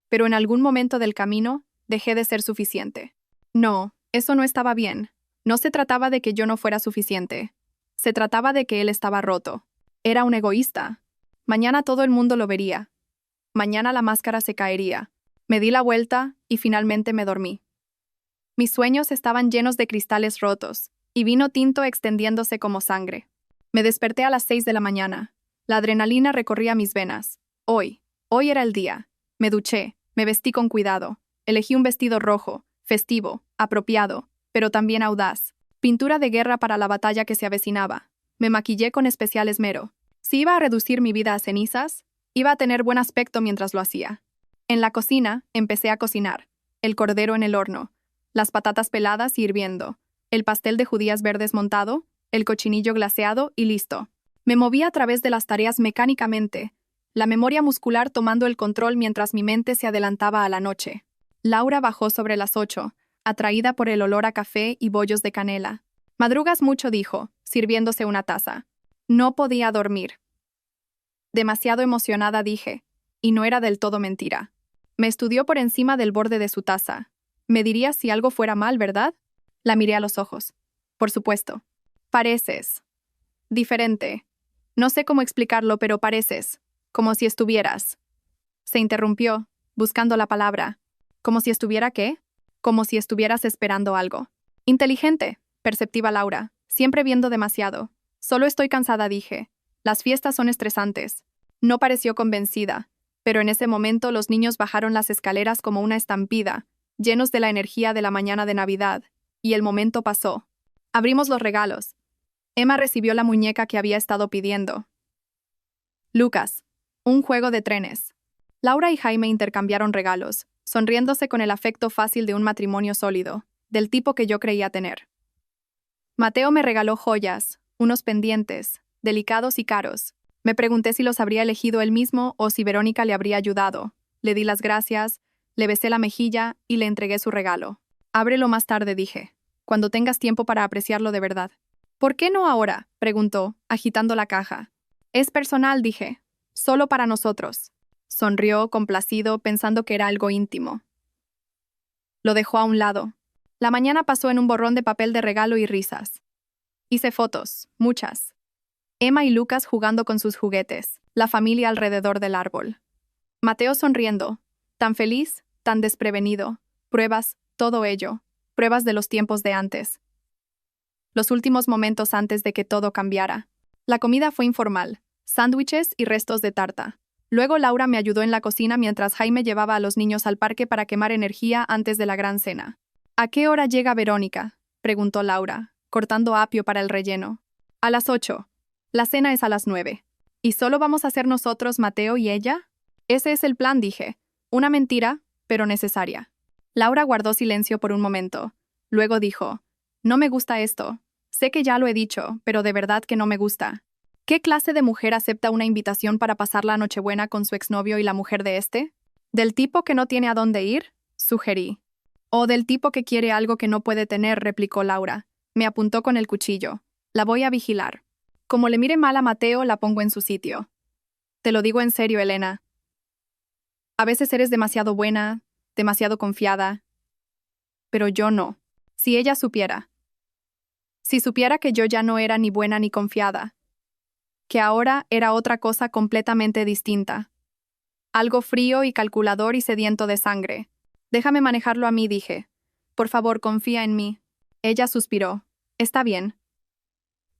Pero en algún momento del camino, dejé de ser suficiente. No, eso no estaba bien. No se trataba de que yo no fuera suficiente. Se trataba de que él estaba roto. Era un egoísta. Mañana todo el mundo lo vería. Mañana la máscara se caería. Me di la vuelta y finalmente me dormí. Mis sueños estaban llenos de cristales rotos y vino tinto extendiéndose como sangre. Me desperté a las 6 de la mañana. La adrenalina recorría mis venas. Hoy era el día. Me duché, me vestí con cuidado. Elegí un vestido rojo, festivo, apropiado, pero también audaz. Pintura de guerra para la batalla que se avecinaba. Me maquillé con especial esmero. Si iba a reducir mi vida a cenizas, iba a tener buen aspecto mientras lo hacía. En la cocina, empecé a cocinar. El cordero en el horno, las patatas peladas y hirviendo, el pastel de judías verdes montado, el cochinillo glaseado y listo. Me movía a través de las tareas mecánicamente, la memoria muscular tomando el control mientras mi mente se adelantaba a la noche. Laura bajó sobre las 8, atraída por el olor a café y bollos de canela. Madrugas mucho, dijo, sirviéndose una taza. No podía dormir. Demasiado emocionada, dije, y no era del todo mentira. Me estudió por encima del borde de su taza. Me diría si algo fuera mal, ¿verdad? La miré a los ojos. Por supuesto. Pareces. Diferente. No sé cómo explicarlo, pero pareces. Como si estuvieras. Se interrumpió, buscando la palabra. ¿Como si estuviera qué? Como si estuvieras esperando algo. Inteligente, perceptiva Laura, siempre viendo demasiado. Solo estoy cansada, dije. Las fiestas son estresantes. No pareció convencida, pero en ese momento los niños bajaron las escaleras como una estampida, llenos de la energía de la mañana de Navidad, y el momento pasó. Abrimos los regalos. Emma recibió la muñeca que había estado pidiendo. Lucas. Un juego de trenes. Laura y Jaime intercambiaron regalos, sonriéndose con el afecto fácil de un matrimonio sólido, del tipo que yo creía tener. Mateo me regaló joyas, unos pendientes, delicados y caros. Me pregunté si los habría elegido él mismo o si Verónica le habría ayudado. Le di las gracias, le besé la mejilla y le entregué su regalo. Ábrelo más tarde, dije, cuando tengas tiempo para apreciarlo de verdad. ¿Por qué no ahora?, preguntó, agitando la caja. Es personal, dije, solo para nosotros. Sonrió, complacido, pensando que era algo íntimo. Lo dejó a un lado. La mañana pasó en un borrón de papel de regalo y risas. Hice fotos, muchas. Emma y Lucas jugando con sus juguetes, la familia alrededor del árbol. Mateo sonriendo, tan feliz, tan desprevenido. Pruebas, todo ello, pruebas de los tiempos de antes. Los últimos momentos antes de que todo cambiara. La comida fue informal, sándwiches y restos de tarta. Luego Laura me ayudó en la cocina mientras Jaime llevaba a los niños al parque para quemar energía antes de la gran cena. ¿A qué hora llega Verónica?, preguntó Laura, cortando apio para el relleno. A las 8. La cena es a las 9. ¿Y solo vamos a ser nosotros, Mateo y ella? Ese es el plan, dije. Una mentira, pero necesaria. Laura guardó silencio por un momento. Luego dijo, no me gusta esto. Sé que ya lo he dicho, pero de verdad que no me gusta. ¿Qué clase de mujer acepta una invitación para pasar la Nochebuena con su exnovio y la mujer de este? ¿Del tipo que no tiene a dónde ir?, sugerí. O del tipo que quiere algo que no puede tener, replicó Laura. Me apuntó con el cuchillo. La voy a vigilar. Como le mire mal a Mateo, la pongo en su sitio. Te lo digo en serio, Elena. A veces eres demasiado buena, demasiado confiada. pero yo no. Si ella supiera. Si supiera que yo ya no era ni buena ni confiada. Que ahora era otra cosa completamente distinta. Algo frío y calculador y sediento de sangre. Déjame manejarlo a mí, dije. Por favor, confía en mí. Ella suspiró. Está bien.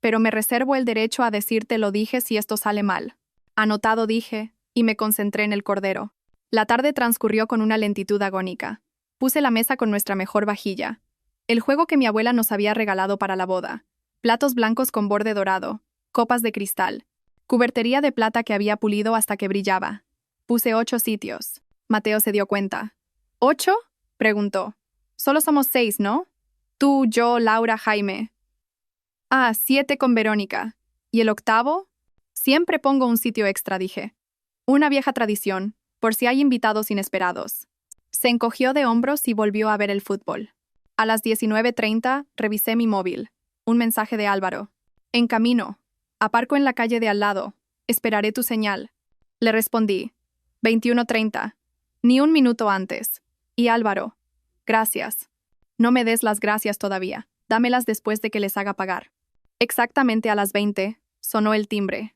Pero me reservo el derecho a decirte lo dije si esto sale mal. Anotado, dije, y me concentré en el cordero. La tarde transcurrió con una lentitud agónica. Puse la mesa con nuestra mejor vajilla. El juego que mi abuela nos había regalado para la boda. Platos blancos con borde dorado. Copas de cristal. Cubertería de plata que había pulido hasta que brillaba. Puse 8 sitios. Mateo se dio cuenta. ¿8? Preguntó. Solo somos 6, ¿no? Tú, yo, Laura, Jaime. 7 con Verónica. ¿Y el octavo? Siempre pongo un sitio extra, dije. Una vieja tradición, por si hay invitados inesperados. Se encogió de hombros y volvió a ver el fútbol. A las 19:30 revisé mi móvil. Un mensaje de Álvaro. En camino. Aparco en la calle de al lado. Esperaré tu señal. Le respondí. 21:30. Ni un minuto antes. Y Álvaro. Gracias. No me des las gracias todavía. Dámelas después de que les haga pagar. Exactamente a las 20, sonó el timbre.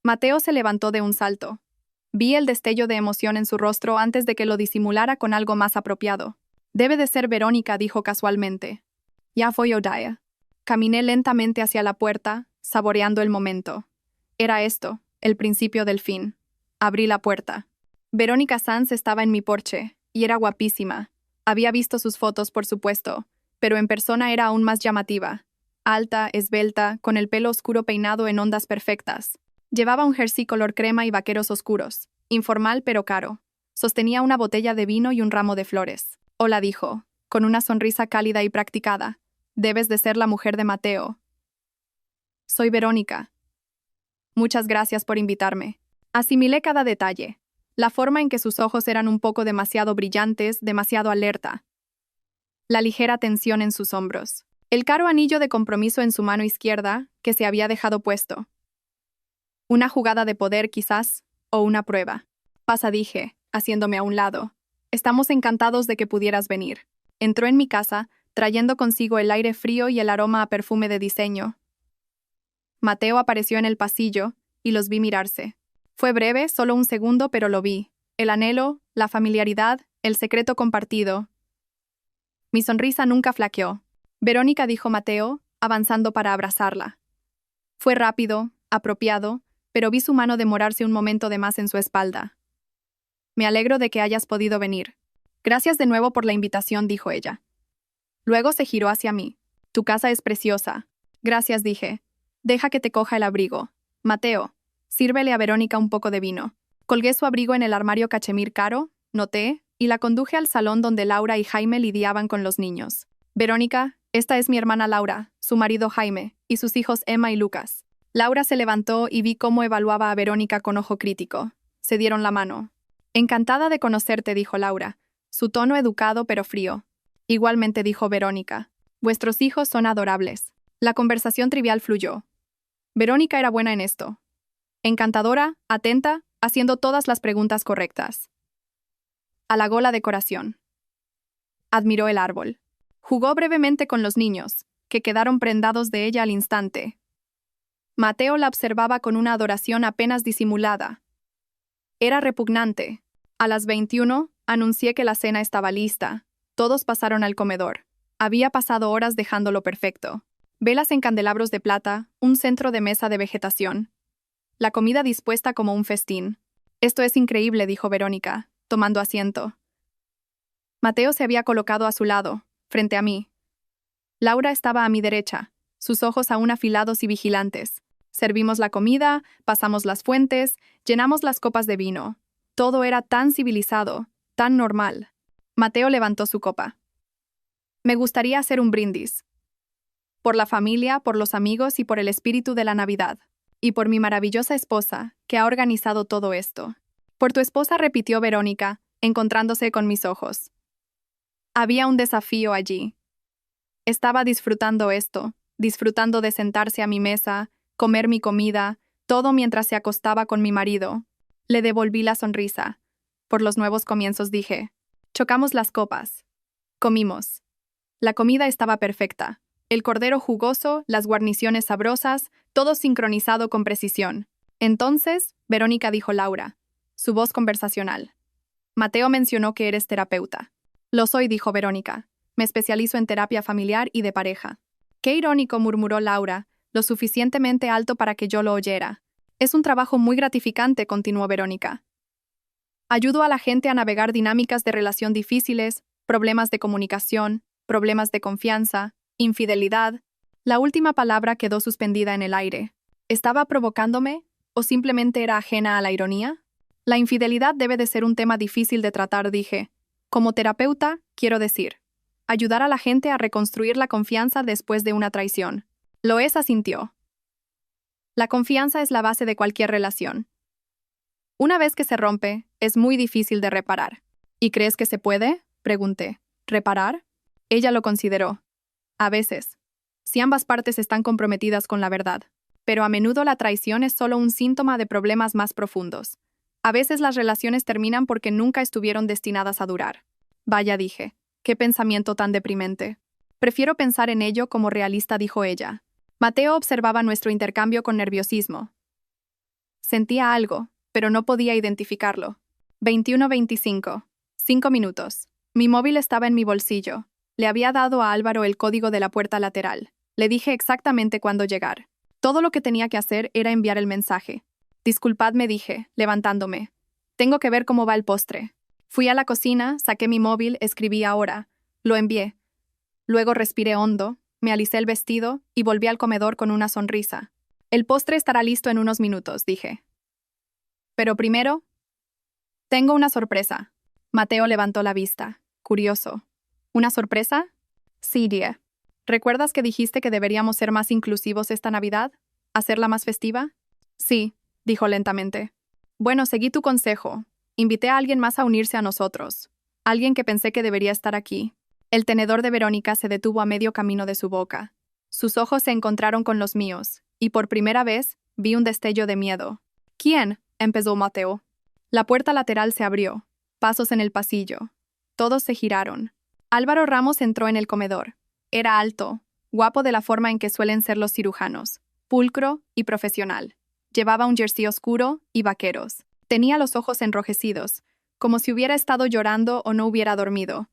Mateo se levantó de un salto. Vi el destello de emoción en su rostro antes de que lo disimulara con algo más apropiado. Debe de ser Verónica, dijo casualmente. Ya fue Odaya. Caminé lentamente hacia la puerta, saboreando el momento. Era esto, el principio del fin. Abrí la puerta. Verónica Sanz estaba en mi porche, y era guapísima. Había visto sus fotos, por supuesto, pero en persona era aún más llamativa. Alta, esbelta, con el pelo oscuro peinado en ondas perfectas. Llevaba un jersey color crema y vaqueros oscuros, informal pero caro. Sostenía una botella de vino y un ramo de flores. Hola, dijo, con una sonrisa cálida y practicada. Debes de ser la mujer de Mateo. Soy Verónica. Muchas gracias por invitarme. Asimilé cada detalle. La forma en que sus ojos eran un poco demasiado brillantes, demasiado alerta. La ligera tensión en sus hombros. El caro anillo de compromiso en su mano izquierda, que se había dejado puesto. Una jugada de poder, quizás, o una prueba. Pasa, dije, haciéndome a un lado. Estamos encantados de que pudieras venir. Entró en mi casa, trayendo consigo el aire frío y el aroma a perfume de diseño. Mateo apareció en el pasillo, y los vi mirarse. Fue breve, solo un segundo, pero lo vi. El anhelo, la familiaridad, el secreto compartido. Mi sonrisa nunca flaqueó. Verónica, dijo Mateo, avanzando para abrazarla. Fue rápido, apropiado, pero vi su mano demorarse un momento de más en su espalda. Me alegro de que hayas podido venir. Gracias de nuevo por la invitación, dijo ella. Luego se giró hacia mí. Tu casa es preciosa. Gracias, dije. Deja que te coja el abrigo. Mateo, sírvele a Verónica un poco de vino. Colgué su abrigo en el armario cachemir caro, noté, y la conduje al salón donde Laura y Jaime lidiaban con los niños. Verónica, esta es mi hermana Laura, su marido Jaime, y sus hijos Emma y Lucas. Laura se levantó y vi cómo evaluaba a Verónica con ojo crítico. Se dieron la mano. Encantada de conocerte, dijo Laura, su tono educado pero frío. Igualmente, dijo Verónica. Vuestros hijos son adorables. La conversación trivial fluyó. Verónica era buena en esto. Encantadora, atenta, haciendo todas las preguntas correctas. Halagó la decoración. Admiró el árbol. Jugó brevemente con los niños, que quedaron prendados de ella al instante. Mateo la observaba con una adoración apenas disimulada. Era repugnante. A las 21, anuncié que la cena estaba lista. Todos pasaron al comedor. Había pasado horas dejándolo perfecto. Velas en candelabros de plata, un centro de mesa de vegetación. La comida dispuesta como un festín. Esto es increíble, dijo Verónica, tomando asiento. Mateo se había colocado a su lado, frente a mí. Laura estaba a mi derecha, sus ojos aún afilados y vigilantes. Servimos la comida, pasamos las fuentes, llenamos las copas de vino. Todo era tan civilizado, tan normal. Mateo levantó su copa. Me gustaría hacer un brindis. Por la familia, por los amigos y por el espíritu de la Navidad. Y por mi maravillosa esposa, que ha organizado todo esto. Por tu esposa, repitió Verónica, encontrándose con mis ojos. Había un desafío allí. Estaba disfrutando esto, disfrutando de sentarse a mi mesa, comer mi comida, todo mientras se acostaba con mi marido. Le devolví la sonrisa. Por los nuevos comienzos, dije. Chocamos las copas. Comimos. La comida estaba perfecta. El cordero jugoso, las guarniciones sabrosas, todo sincronizado con precisión. Entonces, Verónica, dijo Laura, su voz conversacional. Mateo mencionó que eres terapeuta. Lo soy, dijo Verónica. Me especializo en terapia familiar y de pareja. Qué irónico, murmuró Laura, lo suficientemente alto para que yo lo oyera. Es un trabajo muy gratificante, continuó Verónica. Ayudo a la gente a navegar dinámicas de relación difíciles, problemas de comunicación, problemas de confianza, infidelidad. La última palabra quedó suspendida en el aire. ¿Estaba provocándome o simplemente era ajena a la ironía? La infidelidad debe de ser un tema difícil de tratar, dije. Como terapeuta, quiero decir, ayudar a la gente a reconstruir la confianza después de una traición. Loes asintió. La confianza es la base de cualquier relación. Una vez que se rompe, es muy difícil de reparar. ¿Y crees que se puede?, pregunté. ¿Reparar? Ella lo consideró. A veces. Si ambas partes están comprometidas con la verdad. Pero a menudo la traición es solo un síntoma de problemas más profundos. A veces las relaciones terminan porque nunca estuvieron destinadas a durar. Vaya, dije. Qué pensamiento tan deprimente. Prefiero pensar en ello como realista, dijo ella. Mateo observaba nuestro intercambio con nerviosismo. Sentía algo, pero no podía identificarlo. 21:25. 5 minutos. Mi móvil estaba en mi bolsillo. Le había dado a Álvaro el código de la puerta lateral. Le dije exactamente cuándo llegar. Todo lo que tenía que hacer era enviar el mensaje. Disculpadme, dije, levantándome. Tengo que ver cómo va el postre. Fui a la cocina, saqué mi móvil, escribí ahora. Lo envié. Luego respiré hondo, me alisé el vestido y volví al comedor con una sonrisa. El postre estará listo en unos minutos, dije. Pero primero, tengo una sorpresa. Mateo levantó la vista, curioso. ¿Una sorpresa? Sí, Die. ¿Recuerdas que dijiste que deberíamos ser más inclusivos esta Navidad? ¿Hacerla más festiva? Sí, dijo lentamente. Bueno, seguí tu consejo. Invité a alguien más a unirse a nosotros. Alguien que pensé que debería estar aquí. El tenedor de Verónica se detuvo a medio camino de su boca. Sus ojos se encontraron con los míos, y por primera vez vi un destello de miedo. ¿Quién?, empezó Mateo. La puerta lateral se abrió. Pasos en el pasillo. Todos se giraron. Álvaro Ramos entró en el comedor. Era alto, guapo de la forma en que suelen ser los cirujanos, pulcro y profesional. Llevaba un jersey oscuro y vaqueros. Tenía los ojos enrojecidos, como si hubiera estado llorando o no hubiera dormido.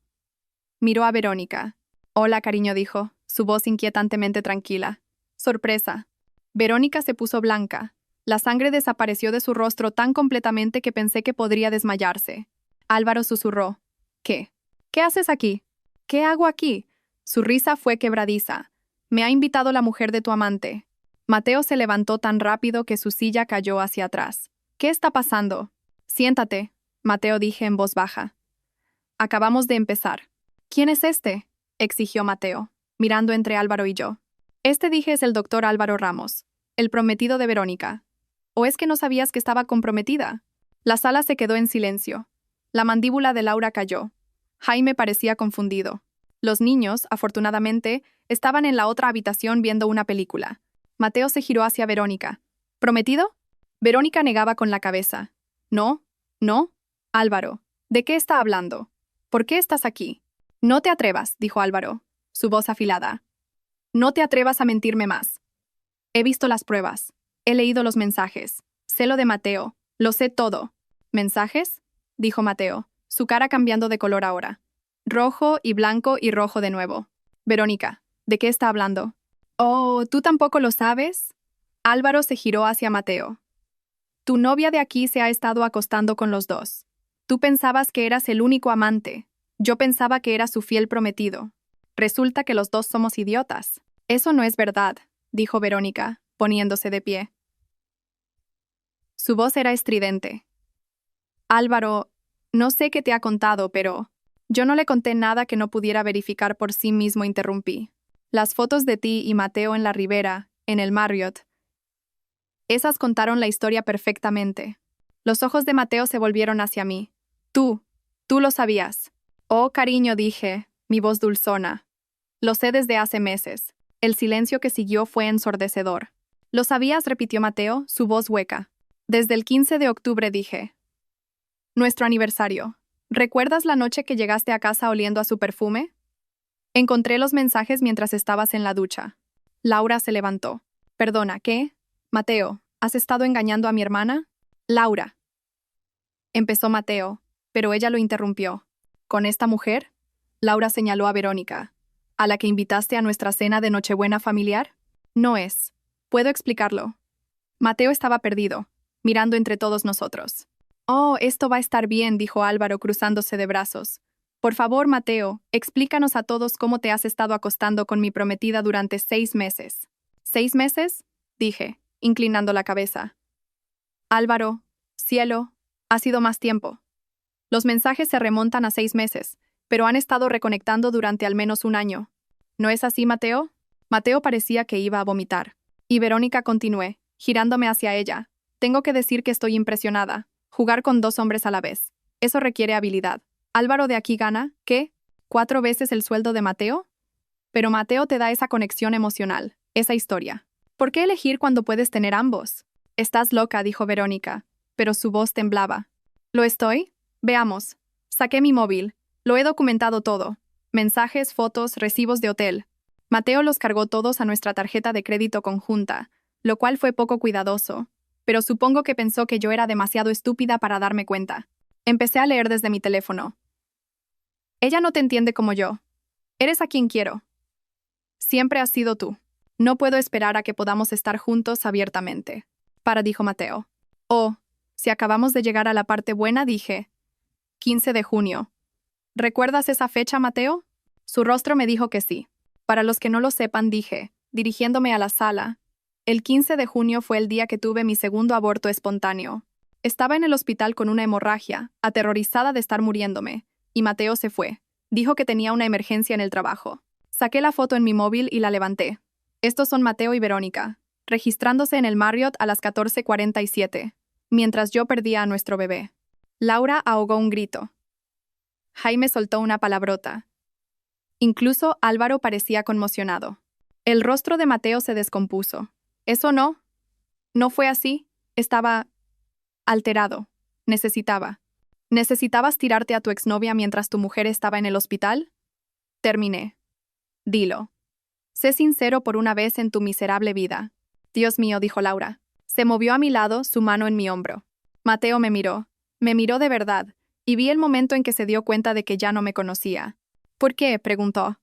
Miró a Verónica. Hola, cariño, dijo, su voz inquietantemente tranquila. Sorpresa. Verónica se puso blanca. La sangre desapareció de su rostro tan completamente que pensé que podría desmayarse. Álvaro susurró. ¿Qué? ¿Qué haces aquí? ¿Qué hago aquí? Su risa fue quebradiza. Me ha invitado la mujer de tu amante. Mateo se levantó tan rápido que su silla cayó hacia atrás. ¿Qué está pasando? Siéntate, Mateo, dije en voz baja. Acabamos de empezar. ¿Quién es este?, exigió Mateo, mirando entre Álvaro y yo. Este, dije, es el doctor Álvaro Ramos, el prometido de Verónica. ¿O es que no sabías que estaba comprometida? La sala se quedó en silencio. La mandíbula de Laura cayó. Jaime parecía confundido. Los niños, afortunadamente, estaban en la otra habitación viendo una película. Mateo se giró hacia Verónica. ¿Prometido? Verónica negaba con la cabeza. No, no. Álvaro, ¿de qué está hablando? ¿Por qué estás aquí? No te atrevas, dijo Álvaro, su voz afilada. No te atrevas a mentirme más. He visto las pruebas. He leído los mensajes. Sé lo de Mateo. Lo sé todo. ¿Mensajes?, dijo Mateo, su cara cambiando de color ahora. Rojo y blanco y rojo de nuevo. Verónica, ¿de qué está hablando? Oh, ¿tú tampoco lo sabes? Álvaro se giró hacia Mateo. Tu novia de aquí se ha estado acostando con los dos. Tú pensabas que eras el único amante. Yo pensaba que era su fiel prometido. Resulta que los dos somos idiotas. Eso no es verdad, dijo Verónica, poniéndose de pie. Su voz era estridente. Álvaro, no sé qué te ha contado, pero yo no le conté nada que no pudiera verificar por sí mismo, interrumpí. Las fotos de ti y Mateo en la Ribera, en el Marriott. Esas contaron la historia perfectamente. Los ojos de Mateo se volvieron hacia mí. Tú lo sabías. Oh, cariño, dije, mi voz dulzona. Lo sé desde hace meses. El silencio que siguió fue ensordecedor. ¿Lo sabías?, repitió Mateo, su voz hueca. Desde el 15 de octubre, dije. Nuestro aniversario. ¿Recuerdas la noche que llegaste a casa oliendo a su perfume? Encontré los mensajes mientras estabas en la ducha. Laura se levantó. Perdona, ¿qué? Mateo, ¿has estado engañando a mi hermana? Laura. Empezó Mateo, pero ella lo interrumpió. ¿Con esta mujer? Laura señaló a Verónica. ¿A la que invitaste a nuestra cena de Nochebuena familiar? No es. Puedo explicarlo. Mateo estaba perdido, mirando entre todos nosotros. Oh, esto va a estar bien, dijo Álvaro cruzándose de brazos. Por favor, Mateo, explícanos a todos cómo te has estado acostando con mi prometida durante 6 meses. ¿6 meses? Dije, inclinando la cabeza. Álvaro, cielo, ha sido más tiempo. Los mensajes se remontan a 6 meses, pero han estado reconectando durante al menos 1 año. ¿No es así, Mateo? Mateo parecía que iba a vomitar. Y Verónica continué, girándome hacia ella. Tengo que decir que estoy impresionada. Jugar con 2 hombres a la vez. Eso requiere habilidad. Álvaro de aquí gana, ¿qué? ¿4 veces el sueldo de Mateo? Pero Mateo te da esa conexión emocional, esa historia. ¿Por qué elegir cuando puedes tener ambos? Estás loca, dijo Verónica, pero su voz temblaba. ¿Lo estoy? Veamos. Saqué mi móvil. Lo he documentado todo. Mensajes, fotos, recibos de hotel. Mateo los cargó todos a nuestra tarjeta de crédito conjunta, lo cual fue poco cuidadoso, pero supongo que pensó que yo era demasiado estúpida para darme cuenta. Empecé a leer desde mi teléfono. Ella no te entiende como yo. Eres a quien quiero. Siempre has sido tú. No puedo esperar a que podamos estar juntos abiertamente. Dijo Mateo. Oh, si acabamos de llegar a la parte buena, dije. 15 de junio. ¿Recuerdas esa fecha, Mateo? Su rostro me dijo que sí. Para los que no lo sepan, dije, dirigiéndome a la sala. El 15 de junio fue el día que tuve mi segundo aborto espontáneo. Estaba en el hospital con una hemorragia, aterrorizada de estar muriéndome, y Mateo se fue. Dijo que tenía una emergencia en el trabajo. Saqué la foto en mi móvil y la levanté. Estos son Mateo y Verónica, registrándose en el Marriott a las 14:47, mientras yo perdía a nuestro bebé. Laura ahogó un grito. Jaime soltó una palabrota. Incluso Álvaro parecía conmocionado. El rostro de Mateo se descompuso. ¿Eso no? ¿No fue así? Estaba alterado. ¿Necesitabas tirarte a tu exnovia mientras tu mujer estaba en el hospital? Terminé. Dilo. Sé sincero por una vez en tu miserable vida. Dios mío, dijo Laura. Se movió a mi lado, su mano en mi hombro. Mateo me miró. Me miró de verdad, y vi el momento en que se dio cuenta de que ya no me conocía. ¿Por qué? Preguntó.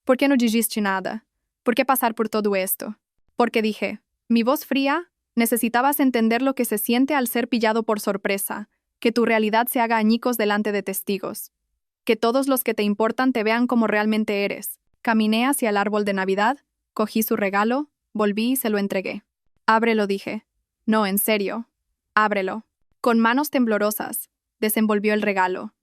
¿Por qué no dijiste nada? ¿Por qué pasar por todo esto? Porque dije, mi voz fría, necesitabas entender lo que se siente al ser pillado por sorpresa, que tu realidad se haga añicos delante de testigos. Que todos los que te importan te vean como realmente eres. Caminé hacia el árbol de Navidad, cogí su regalo, volví y se lo entregué. Ábrelo, dije. No, en serio. Ábrelo. Con manos temblorosas, desenvolvió el regalo.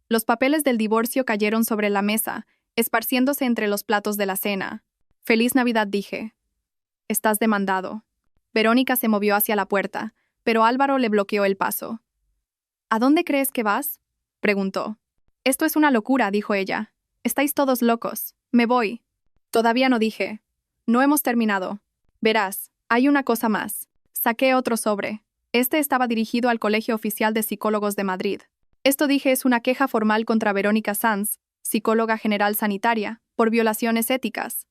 Los papeles del divorcio cayeron sobre la mesa, esparciéndose entre los platos de la cena. Feliz Navidad, dije. Estás demandado. Verónica se movió hacia la puerta, pero Álvaro le bloqueó el paso. ¿A dónde crees que vas? Preguntó. Esto es una locura, dijo ella. Estáis todos locos. Me voy. Todavía no, dije. No hemos terminado. Verás, hay una cosa más. Saqué otro sobre. Este estaba dirigido al Colegio Oficial de Psicólogos de Madrid. Esto, dije, es una queja formal contra Verónica Sanz, psicóloga general sanitaria, por violaciones éticas.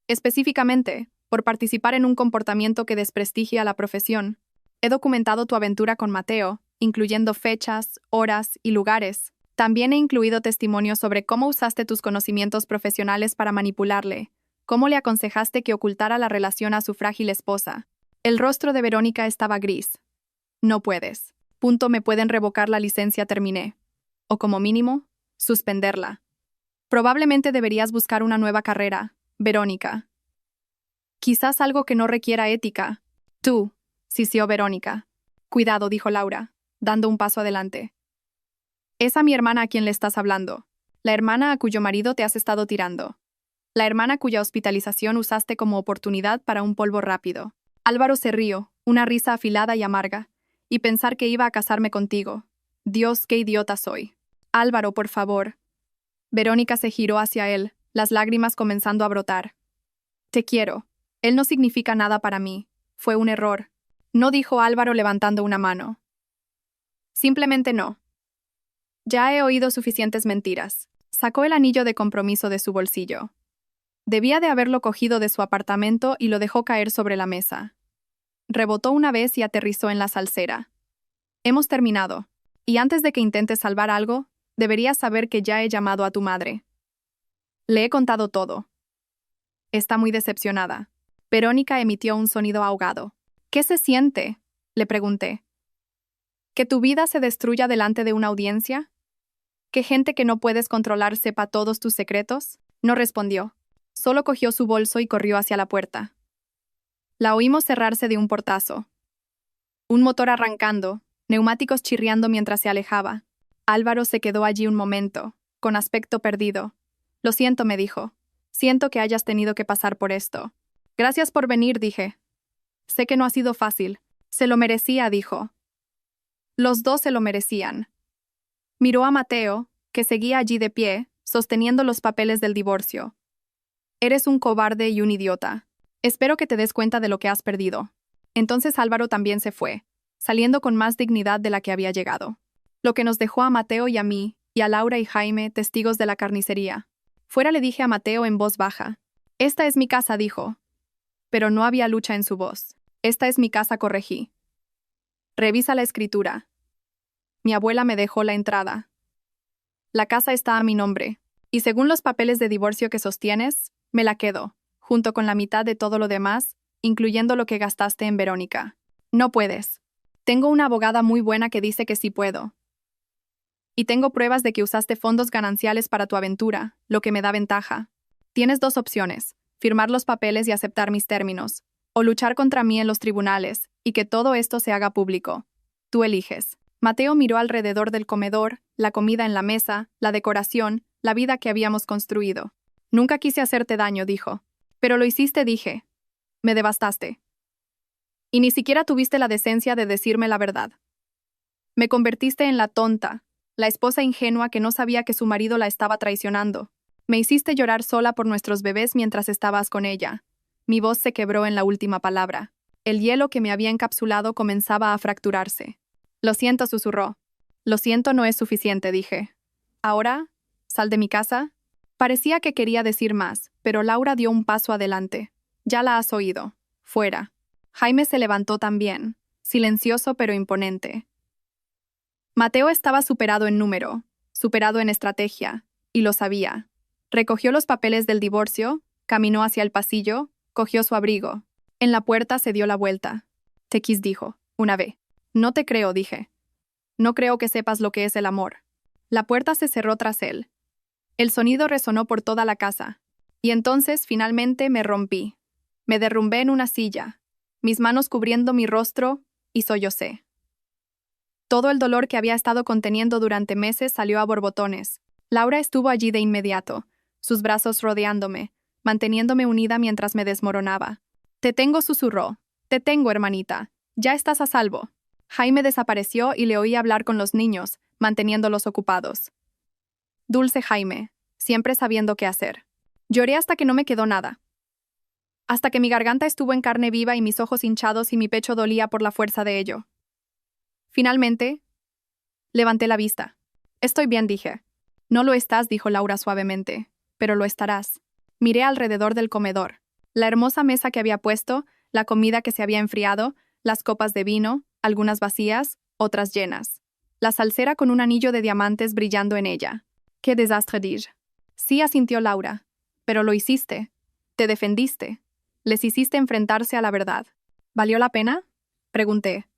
Específicamente, por participar en un comportamiento que desprestigia a la profesión. He documentado tu aventura con Mateo, incluyendo fechas, horas y lugares. También he incluido testimonios sobre cómo usaste tus conocimientos profesionales para manipularle, cómo le aconsejaste que ocultara la relación a su frágil esposa. El rostro de Verónica estaba gris. No puedes. Me pueden revocar la licencia, terminé. O como mínimo, suspenderla. Probablemente deberías buscar una nueva carrera, Verónica. Quizás algo que no requiera ética. Tú, sisió Verónica. Cuidado, dijo Laura, dando un paso adelante. Es a mi hermana a quien le estás hablando. La hermana a cuyo marido te has estado tirando. La hermana cuya hospitalización usaste como oportunidad para un polvo rápido. Álvaro se rió, una risa afilada y amarga. Y pensar que iba a casarme contigo. Dios, qué idiota soy. Álvaro, por favor. Verónica se giró hacia él, las lágrimas comenzando a brotar. Te quiero. Él no significa nada para mí. Fue un error. No, dijo Álvaro levantando una mano. Simplemente no. Ya he oído suficientes mentiras. Sacó el anillo de compromiso de su bolsillo. Debía de haberlo cogido de su apartamento y lo dejó caer sobre la mesa. Rebotó una vez y aterrizó en la salsera. Hemos terminado. Y antes de que intentes salvar algo, deberías saber que ya he llamado a tu madre. Le he contado todo. Está muy decepcionada. Verónica emitió un sonido ahogado. ¿Qué se siente?, le pregunté. ¿Que tu vida se destruya delante de una audiencia? ¿Que gente que no puedes controlar sepa todos tus secretos? No respondió. Solo cogió su bolso y corrió hacia la puerta. La oímos cerrarse de un portazo. Un motor arrancando, neumáticos chirriando mientras se alejaba. Álvaro se quedó allí un momento, con aspecto perdido. Lo siento, me dijo. Siento que hayas tenido que pasar por esto. Gracias por venir, dije. Sé que no ha sido fácil. Se lo merecía, dijo. Los dos se lo merecían. Miró a Mateo, que seguía allí de pie, sosteniendo los papeles del divorcio. Eres un cobarde y un idiota. Espero que te des cuenta de lo que has perdido. Entonces Álvaro también se fue, saliendo con más dignidad de la que había llegado. Lo que nos dejó a Mateo y a mí, y a Laura y Jaime, testigos de la carnicería. Fuera le dije a Mateo en voz baja. Esta es mi casa, dijo. Pero no había lucha en su voz. Esta es mi casa, corregí. Revisa la escritura. Mi abuela me dejó la entrada. La casa está a mi nombre, y según los papeles de divorcio que sostienes, me la quedo, junto con la mitad de todo lo demás, incluyendo lo que gastaste en Verónica. No puedes. Tengo una abogada muy buena que dice que sí puedo. Y tengo pruebas de que usaste fondos gananciales para tu aventura, lo que me da ventaja. Tienes dos opciones, firmar los papeles y aceptar mis términos, o luchar contra mí en los tribunales, y que todo esto se haga público. Tú eliges. Mateo miró alrededor del comedor, la comida en la mesa, la decoración, la vida que habíamos construido. Nunca quise hacerte daño, dijo. Pero lo hiciste, dije. Me devastaste. Y ni siquiera tuviste la decencia de decirme la verdad. Me convertiste en la tonta, la esposa ingenua que no sabía que su marido la estaba traicionando. Me hiciste llorar sola por nuestros bebés mientras estabas con ella. Mi voz se quebró en la última palabra. El hielo que me había encapsulado comenzaba a fracturarse. Lo siento, susurró. Lo siento no es suficiente, dije. Ahora, sal de mi casa. Parecía que quería decir más, pero Laura dio un paso adelante. Ya la has oído. Fuera. Jaime se levantó también, silencioso pero imponente. Mateo estaba superado en número, superado en estrategia, y lo sabía. Recogió los papeles del divorcio, caminó hacia el pasillo, cogió su abrigo. En la puerta se dio la vuelta. Tequis dijo, una vez. No te creo, dije. No creo que sepas lo que es el amor. La puerta se cerró tras él. El sonido resonó por toda la casa. Y entonces, finalmente, me rompí. Me derrumbé en una silla, mis manos cubriendo mi rostro, y sollocé. Todo el dolor que había estado conteniendo durante meses salió a borbotones. Laura estuvo allí de inmediato, sus brazos rodeándome, manteniéndome unida mientras me desmoronaba. Te tengo, susurró. Te tengo, hermanita. Ya estás a salvo. Jaime desapareció y le oí hablar con los niños, manteniéndolos ocupados. Dulce Jaime, siempre sabiendo qué hacer. Lloré hasta que no me quedó nada. Hasta que mi garganta estuvo en carne viva y mis ojos hinchados y mi pecho dolía por la fuerza de ello. Finalmente, levanté la vista. Estoy bien, dije. No lo estás, dijo Laura suavemente, pero lo estarás. Miré alrededor del comedor. La hermosa mesa que había puesto, la comida que se había enfriado, las copas de vino, algunas vacías, otras llenas. La salsera con un anillo de diamantes brillando en ella. ¡Qué desastre, dije! Sí, asintió Laura. Pero lo hiciste. Te defendiste. Les hiciste enfrentarse a la verdad. ¿Valió la pena?, pregunté.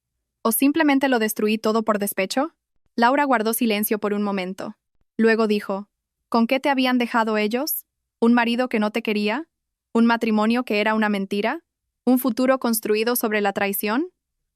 ¿O simplemente lo destruí todo por despecho? Laura guardó silencio por un momento. Luego dijo, ¿con qué te habían dejado ellos? ¿Un marido que no te quería? ¿Un matrimonio que era una mentira? ¿Un futuro construido sobre la traición?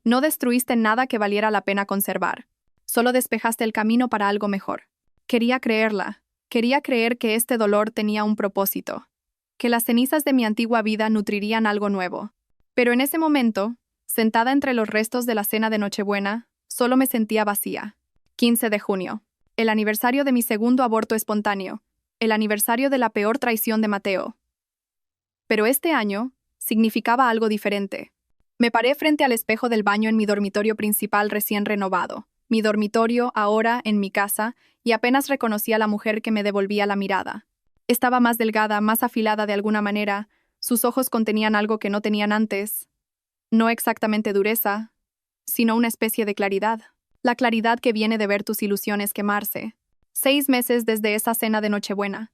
No destruiste nada que valiera la pena conservar. Solo despejaste el camino para algo mejor. Quería creerla. Quería creer que este dolor tenía un propósito. Que las cenizas de mi antigua vida nutrirían algo nuevo. Pero en ese momento, sentada entre los restos de la cena de Nochebuena, solo me sentía vacía. 15 de junio. El aniversario de mi segundo aborto espontáneo. El aniversario de la peor traición de Mateo. Pero este año significaba algo diferente. Me paré frente al espejo del baño en mi dormitorio principal recién renovado. mi dormitorio, ahora en mi casa, y apenas reconocí a la mujer que me devolvía la mirada. Estaba más delgada, más afilada de alguna manera, sus ojos contenían algo que no tenían antes. No exactamente dureza, sino una especie de claridad. La claridad que viene de ver tus ilusiones quemarse. 6 meses desde esa cena de Nochebuena.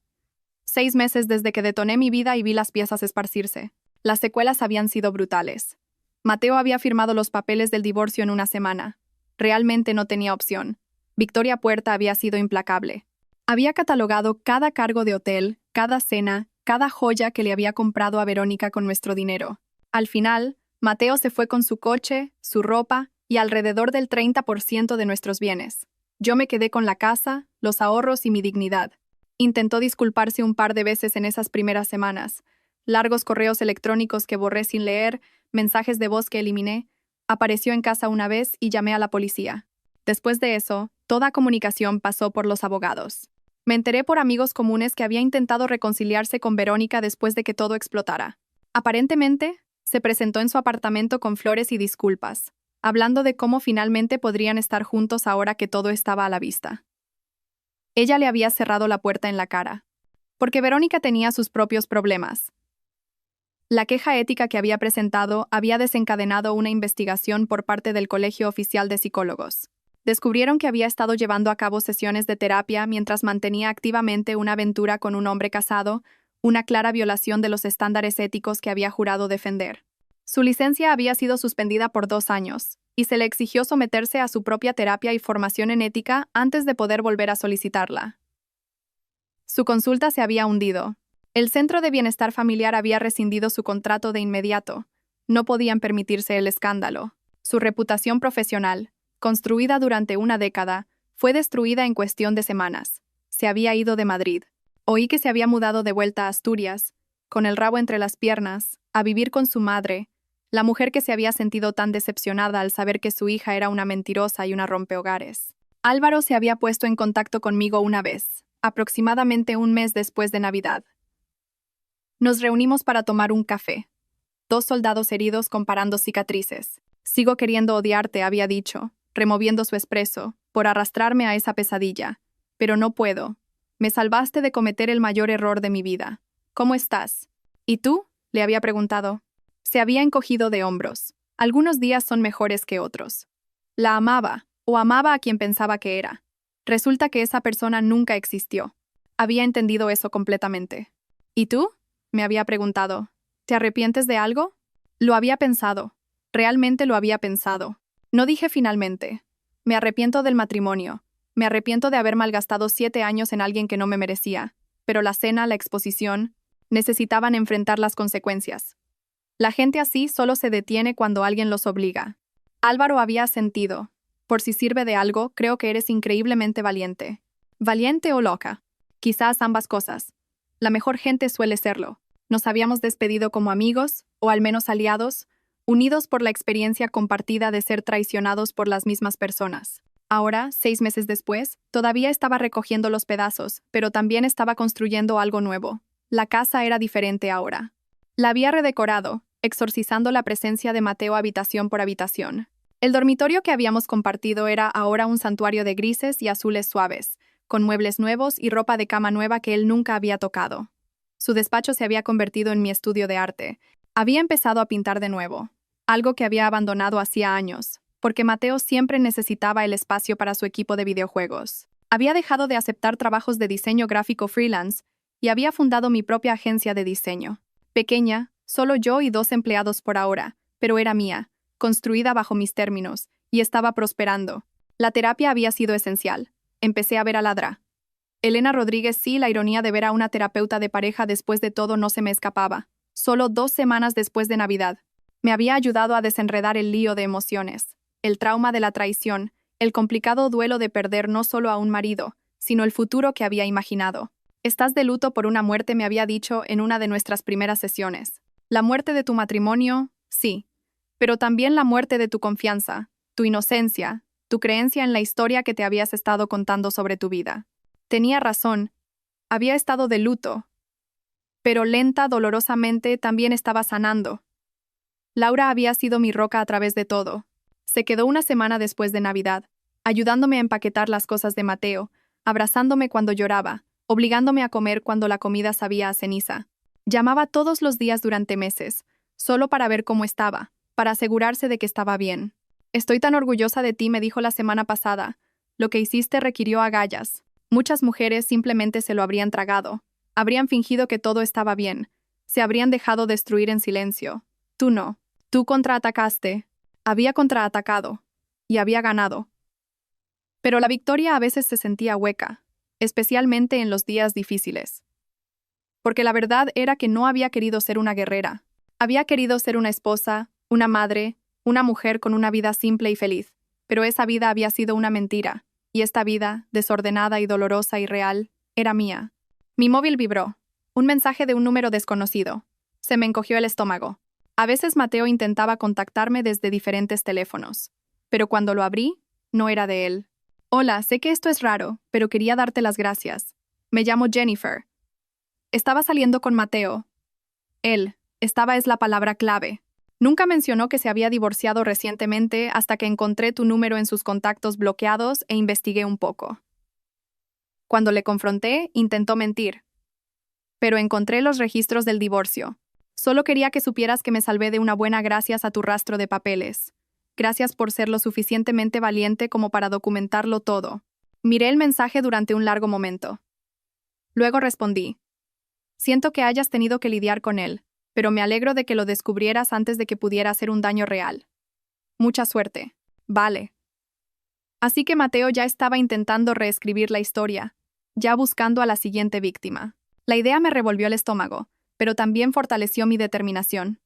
6 meses desde que detoné mi vida y vi las piezas esparcirse. Las secuelas habían sido brutales. Mateo había firmado los papeles del divorcio en una semana. Realmente no tenía opción. Victoria Puerta había sido implacable. Había catalogado cada cargo de hotel, cada cena, cada joya que le había comprado a Verónica con nuestro dinero. Al final, Mateo se fue con su coche, su ropa y alrededor del 30% de nuestros bienes. Yo me quedé con la casa, los ahorros y mi dignidad. Intentó disculparse un par de veces en esas primeras semanas. Largos correos electrónicos que borré sin leer, mensajes de voz que eliminé. Apareció en casa una vez y llamé a la policía. Después de eso, toda comunicación pasó por los abogados. Me enteré por amigos comunes que había intentado reconciliarse con Verónica después de que todo explotara. Aparentemente, se presentó en su apartamento con flores y disculpas, hablando de cómo finalmente podrían estar juntos ahora que todo estaba a la vista. Ella le había cerrado la puerta en la cara, porque Verónica tenía sus propios problemas. La queja ética que había presentado había desencadenado una investigación por parte del Colegio Oficial de Psicólogos. Descubrieron que había estado llevando a cabo sesiones de terapia mientras mantenía activamente una aventura con un hombre casado, una clara violación de los estándares éticos que había jurado defender. Su licencia había sido suspendida por 2 años, y se le exigió someterse a su propia terapia y formación en ética antes de poder volver a solicitarla. Su consulta se había hundido. El Centro de Bienestar Familiar había rescindido su contrato de inmediato. No podían permitirse el escándalo. Su reputación profesional, construida durante una década, fue destruida en cuestión de semanas. Se había ido de Madrid. Oí que se había mudado de vuelta a Asturias, con el rabo entre las piernas, a vivir con su madre, la mujer que se había sentido tan decepcionada al saber que su hija era una mentirosa y una rompehogares. Álvaro se había puesto en contacto conmigo una vez, aproximadamente un mes después de Navidad. Nos reunimos para tomar un café. 2 soldados heridos comparando cicatrices. Sigo queriendo odiarte, había dicho, removiendo su espresso, por arrastrarme a esa pesadilla. Pero no puedo. Me salvaste de cometer el mayor error de mi vida. ¿Cómo estás? ¿Y tú? Le había preguntado. Se había encogido de hombros. Algunos días son mejores que otros. La amaba, o amaba a quien pensaba que era. Resulta que esa persona nunca existió. Había entendido eso completamente. ¿Y tú? Me había preguntado. ¿Te arrepientes de algo? Lo había pensado. Realmente lo había pensado. No dije finalmente. Me arrepiento del matrimonio. Me arrepiento de haber malgastado 7 años en alguien que no me merecía. Pero la cena, la exposición, necesitaban enfrentar las consecuencias. La gente así solo se detiene cuando alguien los obliga. Álvaro había asentido. Por si sirve de algo, creo que eres increíblemente valiente. ¿Valiente o loca? Quizás ambas cosas. La mejor gente suele serlo. Nos habíamos despedido como amigos, o al menos aliados, unidos por la experiencia compartida de ser traicionados por las mismas personas. Ahora, 6 meses después, todavía estaba recogiendo los pedazos, pero también estaba construyendo algo nuevo. La casa era diferente ahora. La había redecorado, exorcizando la presencia de Mateo habitación por habitación. El dormitorio que habíamos compartido era ahora un santuario de grises y azules suaves, con muebles nuevos y ropa de cama nueva que él nunca había tocado. Su despacho se había convertido en mi estudio de arte. Había empezado a pintar de nuevo, algo que había abandonado hacía años, porque Mateo siempre necesitaba el espacio para su equipo de videojuegos. Había dejado de aceptar trabajos de diseño gráfico freelance y había fundado mi propia agencia de diseño. Pequeña, solo yo y 2 empleados por ahora, pero era mía, construida bajo mis términos, y estaba prosperando. La terapia había sido esencial. Empecé a ver a Ladra. Elena Rodríguez, sí, la ironía de ver a una terapeuta de pareja después de todo no se me escapaba. Solo 2 semanas después de Navidad. Me había ayudado a desenredar el lío de emociones, el trauma de la traición, el complicado duelo de perder no solo a un marido, sino el futuro que había imaginado. Estás de luto por una muerte, me había dicho en una de nuestras primeras sesiones. La muerte de tu matrimonio, sí, pero también la muerte de tu confianza, tu inocencia, tu creencia en la historia que te habías estado contando sobre tu vida. Tenía razón, había estado de luto, pero lenta, dolorosamente, también estaba sanando. Laura había sido mi roca a través de todo. Se quedó una semana después de Navidad, ayudándome a empaquetar las cosas de Mateo, abrazándome cuando lloraba, obligándome a comer cuando la comida sabía a ceniza. Llamaba todos los días durante meses, solo para ver cómo estaba, para asegurarse de que estaba bien. Estoy tan orgullosa de ti, me dijo la semana pasada. Lo que hiciste requirió agallas. Muchas mujeres simplemente se lo habrían tragado. Habrían fingido que todo estaba bien. Se habrían dejado destruir en silencio. Tú no. Tú contraatacaste. Había contraatacado. Y había ganado. Pero la victoria a veces se sentía hueca, especialmente en los días difíciles. Porque la verdad era que no había querido ser una guerrera. Había querido ser una esposa, una madre, una mujer con una vida simple y feliz. Pero esa vida había sido una mentira. Y esta vida, desordenada y dolorosa y real, era mía. Mi móvil vibró. Un mensaje de un número desconocido. Se me encogió el estómago. A veces Mateo intentaba contactarme desde diferentes teléfonos. Pero cuando lo abrí, no era de él. Hola, sé que esto es raro, pero quería darte las gracias. Me llamo Jennifer. Estaba saliendo con Mateo. Él, estaba es la palabra clave. Nunca mencionó que se había divorciado recientemente hasta que encontré tu número en sus contactos bloqueados e investigué un poco. Cuando le confronté, intentó mentir. Pero encontré los registros del divorcio. Solo quería que supieras que me salvé de una buena gracias a tu rastro de papeles. Gracias por ser lo suficientemente valiente como para documentarlo todo. Miré el mensaje durante un largo momento. Luego respondí. Siento que hayas tenido que lidiar con él, pero me alegro de que lo descubrieras antes de que pudiera hacer un daño real. Mucha suerte. Vale. Así que Mateo ya estaba intentando reescribir la historia, ya buscando a la siguiente víctima. La idea me revolvió el estómago, pero también fortaleció mi determinación.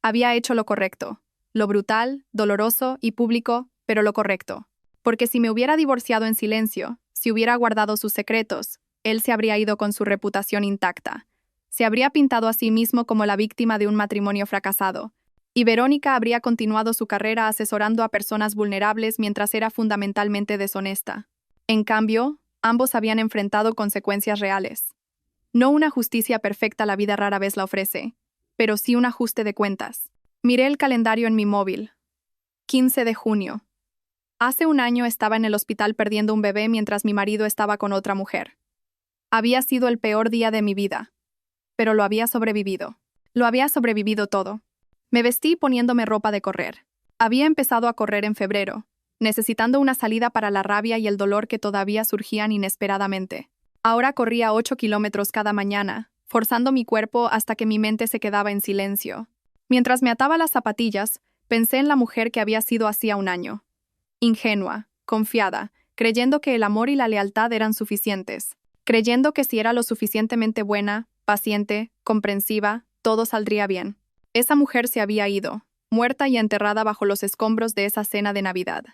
Había hecho lo correcto. Lo brutal, doloroso y público, pero lo correcto. Porque si me hubiera divorciado en silencio, si hubiera guardado sus secretos, él se habría ido con su reputación intacta. Se habría pintado a sí mismo como la víctima de un matrimonio fracasado, y Verónica habría continuado su carrera asesorando a personas vulnerables mientras era fundamentalmente deshonesta. En cambio, ambos habían enfrentado consecuencias reales. No una justicia perfecta, la vida rara vez la ofrece, pero sí un ajuste de cuentas. Miré el calendario en mi móvil. 15 de junio. Hace un año estaba en el hospital perdiendo un bebé mientras mi marido estaba con otra mujer. Había sido el peor día de mi vida. Pero lo había sobrevivido. Lo había sobrevivido todo. Me vestí poniéndome ropa de correr. Había empezado a correr en febrero, necesitando una salida para la rabia y el dolor que todavía surgían inesperadamente. Ahora corría 8 kilómetros cada mañana, forzando mi cuerpo hasta que mi mente se quedaba en silencio. Mientras me ataba las zapatillas, pensé en la mujer que había sido hacía un año. Ingenua, confiada, creyendo que el amor y la lealtad eran suficientes. Creyendo que si era lo suficientemente buena, paciente, comprensiva, todo saldría bien. Esa mujer se había ido, muerta y enterrada bajo los escombros de esa cena de Navidad.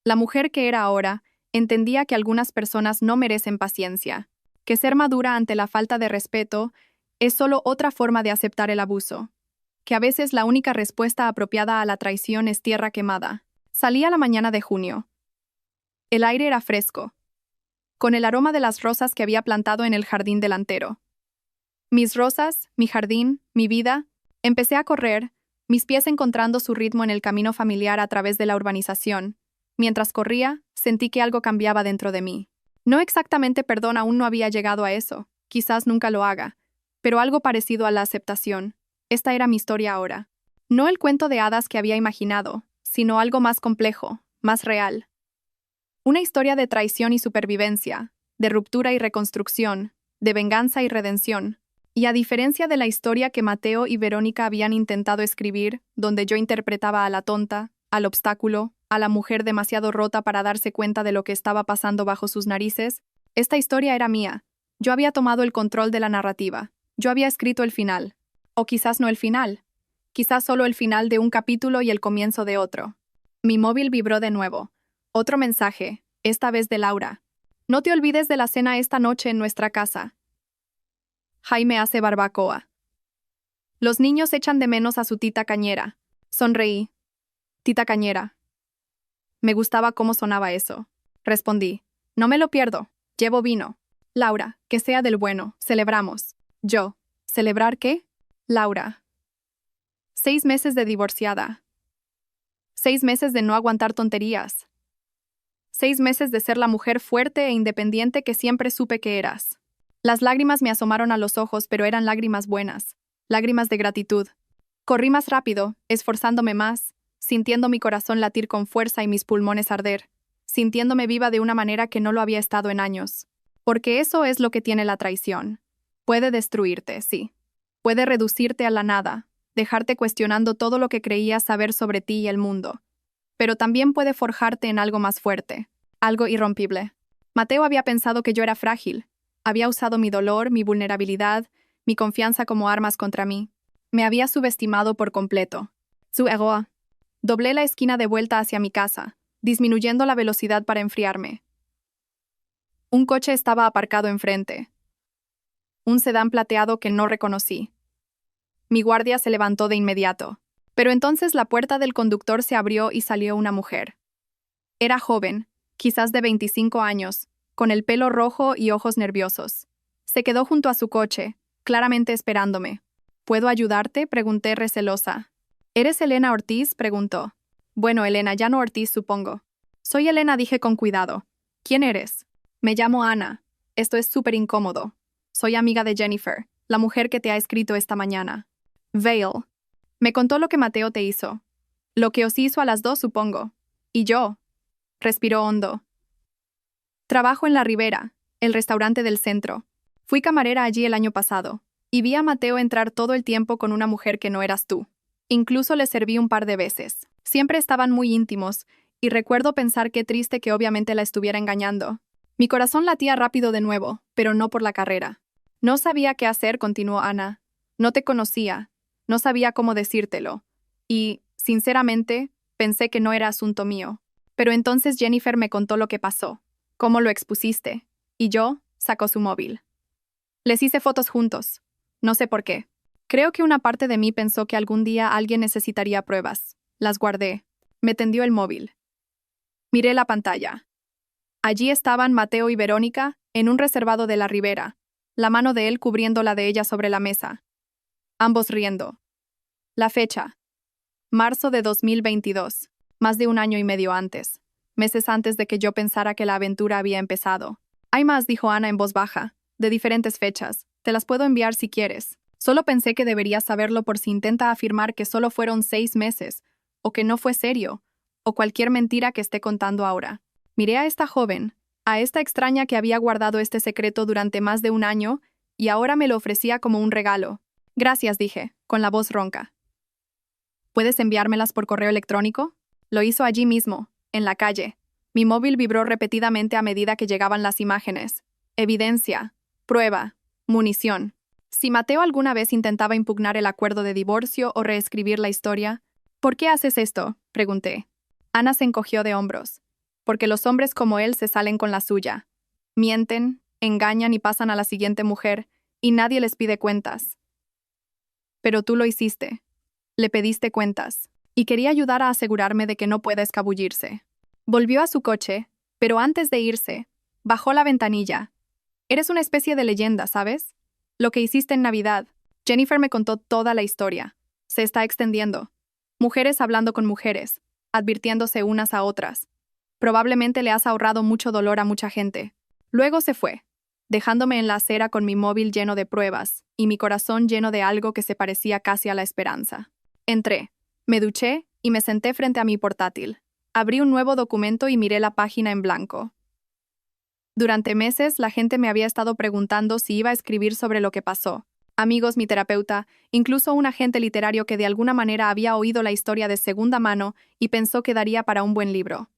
La mujer que era ahora, entendía que algunas personas no merecen paciencia, que ser madura ante la falta de respeto es solo otra forma de aceptar el abuso, que a veces la única respuesta apropiada a la traición es tierra quemada. Salía la mañana de junio. El aire era fresco, con el aroma de las rosas que había plantado en el jardín delantero. Mis rosas, mi jardín, mi vida. Empecé a correr, mis pies encontrando su ritmo en el camino familiar a través de la urbanización. Mientras corría, sentí que algo cambiaba dentro de mí. No exactamente perdón, aún no había llegado a eso, quizás nunca lo haga, pero algo parecido a la aceptación. Esta era mi historia ahora. No el cuento de hadas que había imaginado, sino algo más complejo, más real. Una historia de traición y supervivencia, de ruptura y reconstrucción, de venganza y redención. Y a diferencia de la historia que Mateo y Verónica habían intentado escribir, donde yo interpretaba a la tonta, al obstáculo, a la mujer demasiado rota para darse cuenta de lo que estaba pasando bajo sus narices, esta historia era mía. Yo había tomado el control de la narrativa. Yo había escrito el final. O quizás no el final. Quizás solo el final de un capítulo y el comienzo de otro. Mi móvil vibró de nuevo. Otro mensaje, esta vez de Laura. No te olvides de la cena esta noche en nuestra casa. Jaime hace barbacoa. Los niños echan de menos a su tita Cañera. Sonreí. Tita Cañera. Me gustaba cómo sonaba eso. Respondí. No me lo pierdo. Llevo vino. Laura, que sea del bueno. Celebramos. Yo. ¿Celebrar qué? Laura. 6 meses de divorciada. 6 meses de no aguantar tonterías. 6 meses de ser la mujer fuerte e independiente que siempre supe que eras. Las lágrimas me asomaron a los ojos, pero eran lágrimas buenas, lágrimas de gratitud. Corrí más rápido, esforzándome más, sintiendo mi corazón latir con fuerza y mis pulmones arder, sintiéndome viva de una manera que no lo había estado en años. Porque eso es lo que tiene la traición. Puede destruirte, sí. Puede reducirte a la nada, dejarte cuestionando todo lo que creías saber sobre ti y el mundo. Pero también puede forjarte en algo más fuerte, algo irrompible. Mateo había pensado que yo era frágil. Había usado mi dolor, mi vulnerabilidad, mi confianza como armas contra mí. Me había subestimado por completo. Su error. Doblé la esquina de vuelta hacia mi casa, disminuyendo la velocidad para enfriarme. Un coche estaba aparcado enfrente. Un sedán plateado que no reconocí. Mi guardia se levantó de inmediato. Pero entonces la puerta del conductor se abrió y salió una mujer. Era joven, quizás de 25 años, con el pelo rojo y ojos nerviosos. Se quedó junto a su coche, claramente esperándome. ¿Puedo ayudarte?, pregunté recelosa. ¿Eres Elena Ortiz?, preguntó. Bueno, Elena, ya no Ortiz, supongo. Soy Elena, dije con cuidado. ¿Quién eres? Me llamo Ana. Esto es súper incómodo. Soy amiga de Jennifer, la mujer que te ha escrito esta mañana. Vale. Me contó lo que Mateo te hizo. Lo que os hizo a las dos, supongo. ¿Y yo? Respiró hondo. Trabajo en La Ribera, el restaurante del centro. Fui camarera allí el año pasado, y vi a Mateo entrar todo el tiempo con una mujer que no eras tú. Incluso le serví un par de veces. Siempre estaban muy íntimos, y recuerdo pensar qué triste que obviamente la estuviera engañando. Mi corazón latía rápido de nuevo, pero no por la carrera. No sabía qué hacer, continuó Ana. No te conocía. No sabía cómo decírtelo. Y, sinceramente, pensé que no era asunto mío. Pero entonces Jennifer me contó lo que pasó. Cómo lo expusiste. Y yo, sacó su móvil. Les hice fotos juntos. No sé por qué. Creo que una parte de mí pensó que algún día alguien necesitaría pruebas. Las guardé. Me tendió el móvil. Miré la pantalla. Allí estaban Mateo y Verónica, en un reservado de La Ribera, la mano de él cubriendo la de ella sobre la mesa. Ambos riendo. La fecha. Marzo de 2022. Más de un año y medio antes. Meses antes de que yo pensara que la aventura había empezado. Hay más, dijo Ana en voz baja, de diferentes fechas. Te las puedo enviar si quieres. Solo pensé que deberías saberlo por si intenta afirmar que solo fueron 6 meses, o que no fue serio, o cualquier mentira que esté contando ahora. Miré a esta joven, a esta extraña que había guardado este secreto durante más de un año, y ahora me lo ofrecía como un regalo. Gracias, dije, con la voz ronca. ¿Puedes enviármelas por correo electrónico? Lo hizo allí mismo, en la calle. Mi móvil vibró repetidamente a medida que llegaban las imágenes. Evidencia, prueba, munición. Si Mateo alguna vez intentaba impugnar el acuerdo de divorcio o reescribir la historia, ¿por qué haces esto?, pregunté. Ana se encogió de hombros. Porque los hombres como él se salen con la suya. Mienten, engañan y pasan a la siguiente mujer, y nadie les pide cuentas. Pero tú lo hiciste. Le pediste cuentas. Y quería ayudar a asegurarme de que no pueda escabullirse. Volvió a su coche, pero antes de irse, bajó la ventanilla. Eres una especie de leyenda, ¿sabes? Lo que hiciste en Navidad. Jennifer me contó toda la historia. Se está extendiendo. Mujeres hablando con mujeres, advirtiéndose unas a otras. Probablemente le has ahorrado mucho dolor a mucha gente. Luego se fue, dejándome en la acera con mi móvil lleno de pruebas y mi corazón lleno de algo que se parecía casi a la esperanza. Entré, me duché y me senté frente a mi portátil. Abrí un nuevo documento y miré la página en blanco. Durante meses, la gente me había estado preguntando si iba a escribir sobre lo que pasó. Amigos, mi terapeuta, incluso un agente literario que de alguna manera había oído la historia de segunda mano y pensó que daría para un buen libro.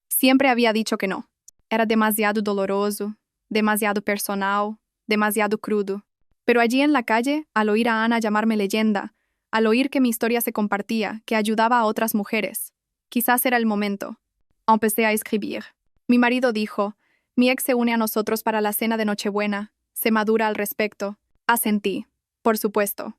Siempre había dicho que no. Era demasiado doloroso, demasiado personal, demasiado crudo. Pero allí en la calle, al oír a Ana llamarme leyenda, al oír que mi historia se compartía, que ayudaba a otras mujeres, quizás era el momento. Empecé a escribir. Mi marido dijo, mi ex se une a nosotros para la cena de Nochebuena, se madura al respecto. Asentí, por supuesto.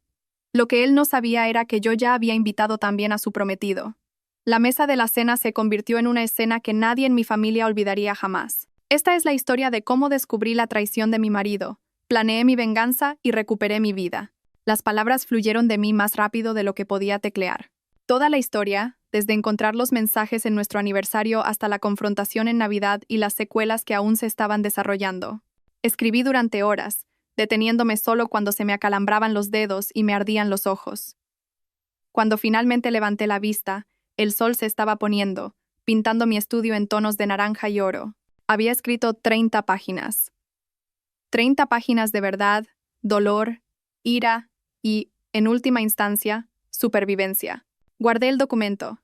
Lo que él no sabía era que yo ya había invitado también a su prometido. La mesa de la cena se convirtió en una escena que nadie en mi familia olvidaría jamás. Esta es la historia de cómo descubrí la traición de mi marido, planeé mi venganza y recuperé mi vida. Las palabras fluyeron de mí más rápido de lo que podía teclear. Toda la historia, desde encontrar los mensajes en nuestro aniversario hasta la confrontación en Navidad y las secuelas que aún se estaban desarrollando. Escribí durante horas, deteniéndome solo cuando se me acalambraban los dedos y me ardían los ojos. Cuando finalmente levanté la vista, el sol se estaba poniendo, pintando mi estudio en tonos de naranja y oro. Había escrito 30 páginas. 30 páginas de verdad, dolor, ira y, en última instancia, supervivencia. Guardé el documento.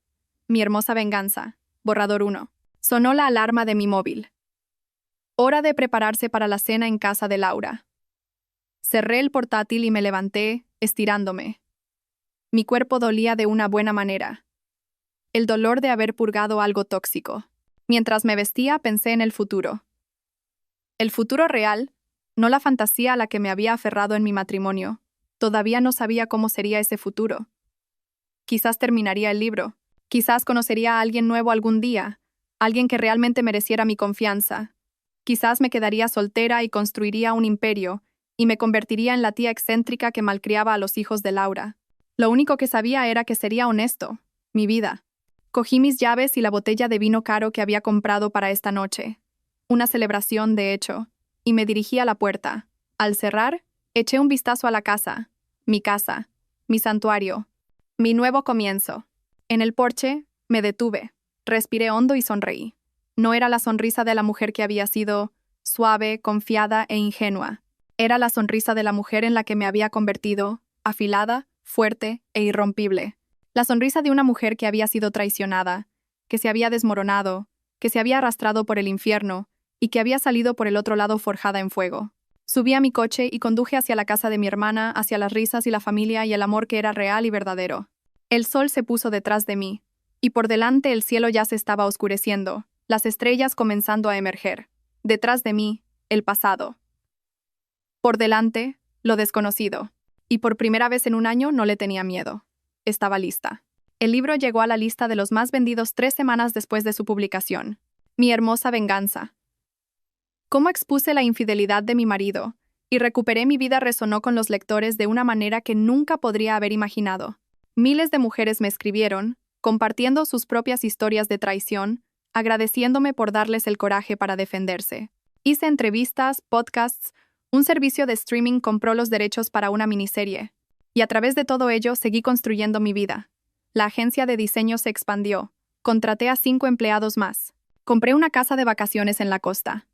Mi hermosa venganza. Borrador 1. Sonó la alarma de mi móvil. Hora de prepararse para la cena en casa de Laura. Cerré el portátil y me levanté, estirándome. Mi cuerpo dolía de una buena manera. El dolor de haber purgado algo tóxico. Mientras me vestía, pensé en el futuro. El futuro real, no la fantasía a la que me había aferrado en mi matrimonio. Todavía no sabía cómo sería ese futuro. Quizás terminaría el libro. Quizás conocería a alguien nuevo algún día, alguien que realmente mereciera mi confianza. Quizás me quedaría soltera y construiría un imperio, y me convertiría en la tía excéntrica que malcriaba a los hijos de Laura. Lo único que sabía era que sería honesto. Mi vida. Cogí mis llaves y la botella de vino caro que había comprado para esta noche. Una celebración, de hecho, y me dirigí a la puerta. Al cerrar, eché un vistazo a la casa, mi santuario, mi nuevo comienzo. En el porche, me detuve, respiré hondo y sonreí. No era la sonrisa de la mujer que había sido suave, confiada e ingenua. Era la sonrisa de la mujer en la que me había convertido, afilada, fuerte e irrompible. La sonrisa de una mujer que había sido traicionada, que se había desmoronado, que se había arrastrado por el infierno y que había salido por el otro lado forjada en fuego. Subí a mi coche y conduje hacia la casa de mi hermana, hacia las risas y la familia y el amor que era real y verdadero. El sol se puso detrás de mí, y por delante el cielo ya se estaba oscureciendo, las estrellas comenzando a emerger. Detrás de mí, el pasado. Por delante, lo desconocido. Y por primera vez en un año no le tenía miedo. Estaba lista. El libro llegó a la lista de los más vendidos 3 semanas después de su publicación. Mi hermosa venganza. Cómo expuse la infidelidad de mi marido, y recuperé mi vida resonó con los lectores de una manera que nunca podría haber imaginado. Miles de mujeres me escribieron, compartiendo sus propias historias de traición, agradeciéndome por darles el coraje para defenderse. Hice entrevistas, podcasts, un servicio de streaming compró los derechos para una miniserie. Y a través de todo ello seguí construyendo mi vida. La agencia de diseño se expandió. Contraté a 5 empleados más. Compré una casa de vacaciones en la costa.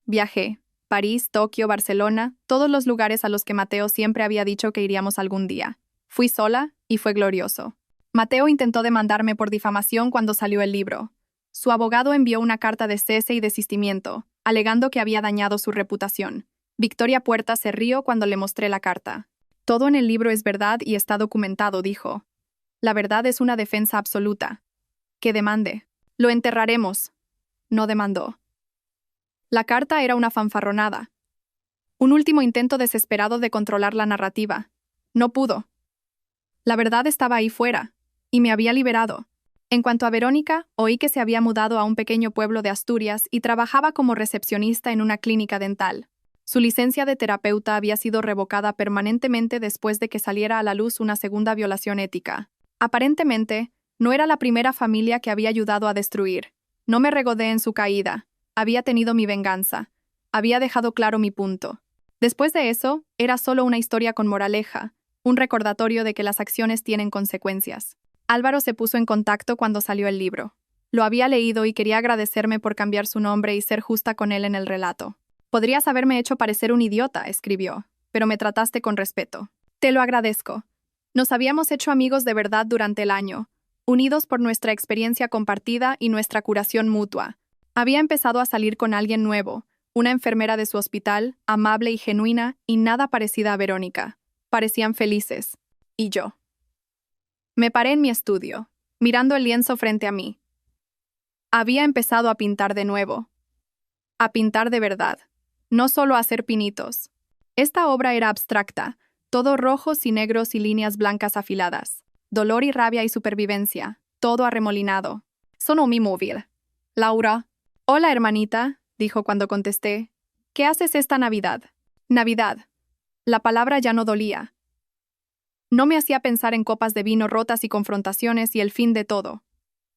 Viajé. París, Tokio, Barcelona, todos los lugares a los que Mateo siempre había dicho que iríamos algún día. Fui sola y fue glorioso. Mateo intentó demandarme por difamación cuando salió el libro. Su abogado envió una carta de cese y desistimiento, alegando que había dañado su reputación. Victoria Puerta se rió cuando le mostré la carta. Todo en el libro es verdad y está documentado, dijo. La verdad es una defensa absoluta. Que demande. Lo enterraremos. No demandó. La carta era una fanfarronada. Un último intento desesperado de controlar la narrativa. No pudo. La verdad estaba ahí fuera, y me había liberado. En cuanto a Verónica, oí que se había mudado a un pequeño pueblo de Asturias y trabajaba como recepcionista en una clínica dental. Su licencia de terapeuta había sido revocada permanentemente después de que saliera a la luz una segunda violación ética. Aparentemente, no era la primera familia que había ayudado a destruir. No me regodé en su caída. Había tenido mi venganza. Había dejado claro mi punto. Después de eso, era solo una historia con moraleja, un recordatorio de que las acciones tienen consecuencias. Álvaro se puso en contacto cuando salió el libro. Lo había leído y quería agradecerme por cambiar su nombre y ser justa con él en el relato. Podrías haberme hecho parecer un idiota, escribió, pero me trataste con respeto. Te lo agradezco. Nos habíamos hecho amigos de verdad durante el año, unidos por nuestra experiencia compartida y nuestra curación mutua. Había empezado a salir con alguien nuevo, una enfermera de su hospital, amable y genuina, y nada parecida a Verónica. Parecían felices. Y yo. Me paré en mi estudio, mirando el lienzo frente a mí. Había empezado a pintar de nuevo. A pintar de verdad. No solo a hacer pinitos. Esta obra era abstracta, todo rojos y negros y líneas blancas afiladas. Dolor y rabia y supervivencia, todo arremolinado. Sonó mi móvil. Laura. Hola, hermanita, dijo cuando contesté. ¿Qué haces esta Navidad? Navidad. La palabra ya no dolía. No me hacía pensar en copas de vino rotas y confrontaciones y el fin de todo.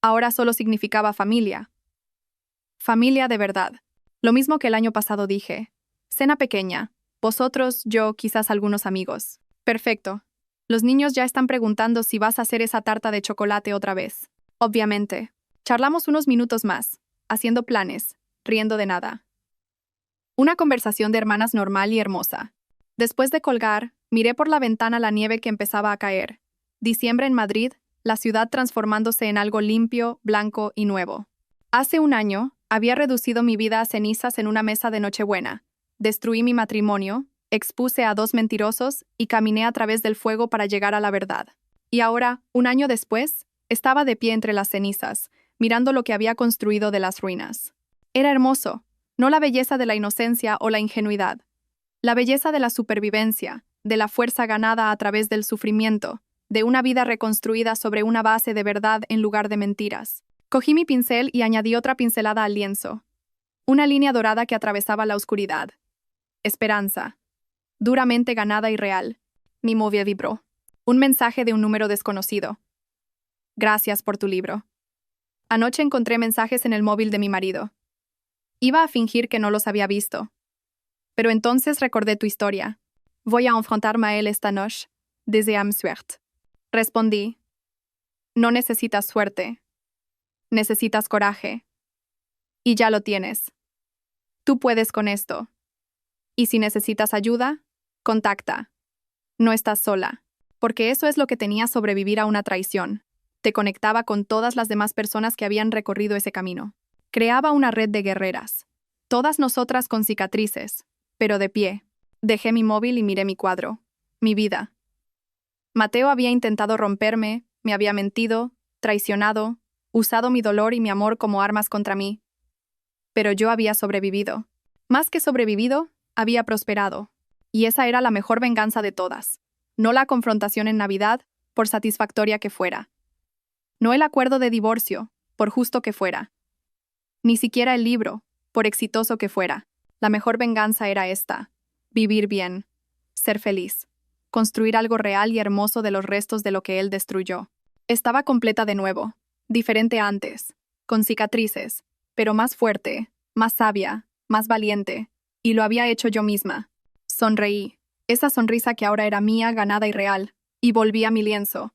Ahora solo significaba familia. Familia de verdad. Lo mismo que el año pasado dije. Cena pequeña. Vosotros, yo, quizás algunos amigos. Perfecto. Los niños ya están preguntando si vas a hacer esa tarta de chocolate otra vez. Obviamente. Charlamos unos minutos más, haciendo planes, riendo de nada. Una conversación de hermanas normal y hermosa. Después de colgar, miré por la ventana la nieve que empezaba a caer. Diciembre en Madrid, la ciudad transformándose en algo limpio, blanco y nuevo. Hace un año, había reducido mi vida a cenizas en una mesa de Nochebuena. Destruí mi matrimonio, expuse a 2 mentirosos y caminé a través del fuego para llegar a la verdad. Y ahora, un año después, estaba de pie entre las cenizas, mirando lo que había construido de las ruinas. Era hermoso, no la belleza de la inocencia o la ingenuidad. La belleza de la supervivencia, de la fuerza ganada a través del sufrimiento, de una vida reconstruida sobre una base de verdad en lugar de mentiras. Cogí mi pincel y añadí otra pincelada al lienzo. Una línea dorada que atravesaba la oscuridad. Esperanza. Duramente ganada y real. Mi móvil vibró. Un mensaje de un número desconocido. Gracias por tu libro. Anoche encontré mensajes en el móvil de mi marido. Iba a fingir que no los había visto. Pero entonces recordé tu historia. Voy a enfrentarme a él esta noche. Deséame suerte. Respondí. No necesitas suerte. Necesitas coraje. Y ya lo tienes. Tú puedes con esto. Y si necesitas ayuda, contacta. No estás sola. Porque eso es lo que tenía sobrevivir a una traición. Te conectaba con todas las demás personas que habían recorrido ese camino. Creaba una red de guerreras. Todas nosotras con cicatrices, pero de pie. Dejé mi móvil y miré mi cuadro. Mi vida. Mateo había intentado romperme, me había mentido, traicionado, usado mi dolor y mi amor como armas contra mí. Pero yo había sobrevivido. Más que sobrevivido, había prosperado. Y esa era la mejor venganza de todas. No la confrontación en Navidad, por satisfactoria que fuera. No el acuerdo de divorcio, por justo que fuera. Ni siquiera el libro, por exitoso que fuera. La mejor venganza era esta. Vivir bien. Ser feliz. Construir algo real y hermoso de los restos de lo que él destruyó. Estaba completa de nuevo. Diferente antes. Con cicatrices. Pero más fuerte, más sabia, más valiente. Y lo había hecho yo misma. Sonreí. Esa sonrisa que ahora era mía, ganada y real. Y volví a mi lienzo.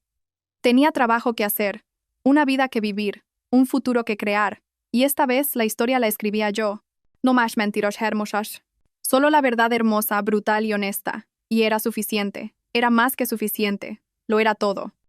Tenía trabajo que hacer. Una vida que vivir. Un futuro que crear. Y esta vez la historia la escribía yo. No más mentiras hermosas. Solo la verdad hermosa, brutal y honesta. Y era suficiente. Era más que suficiente. Lo era todo.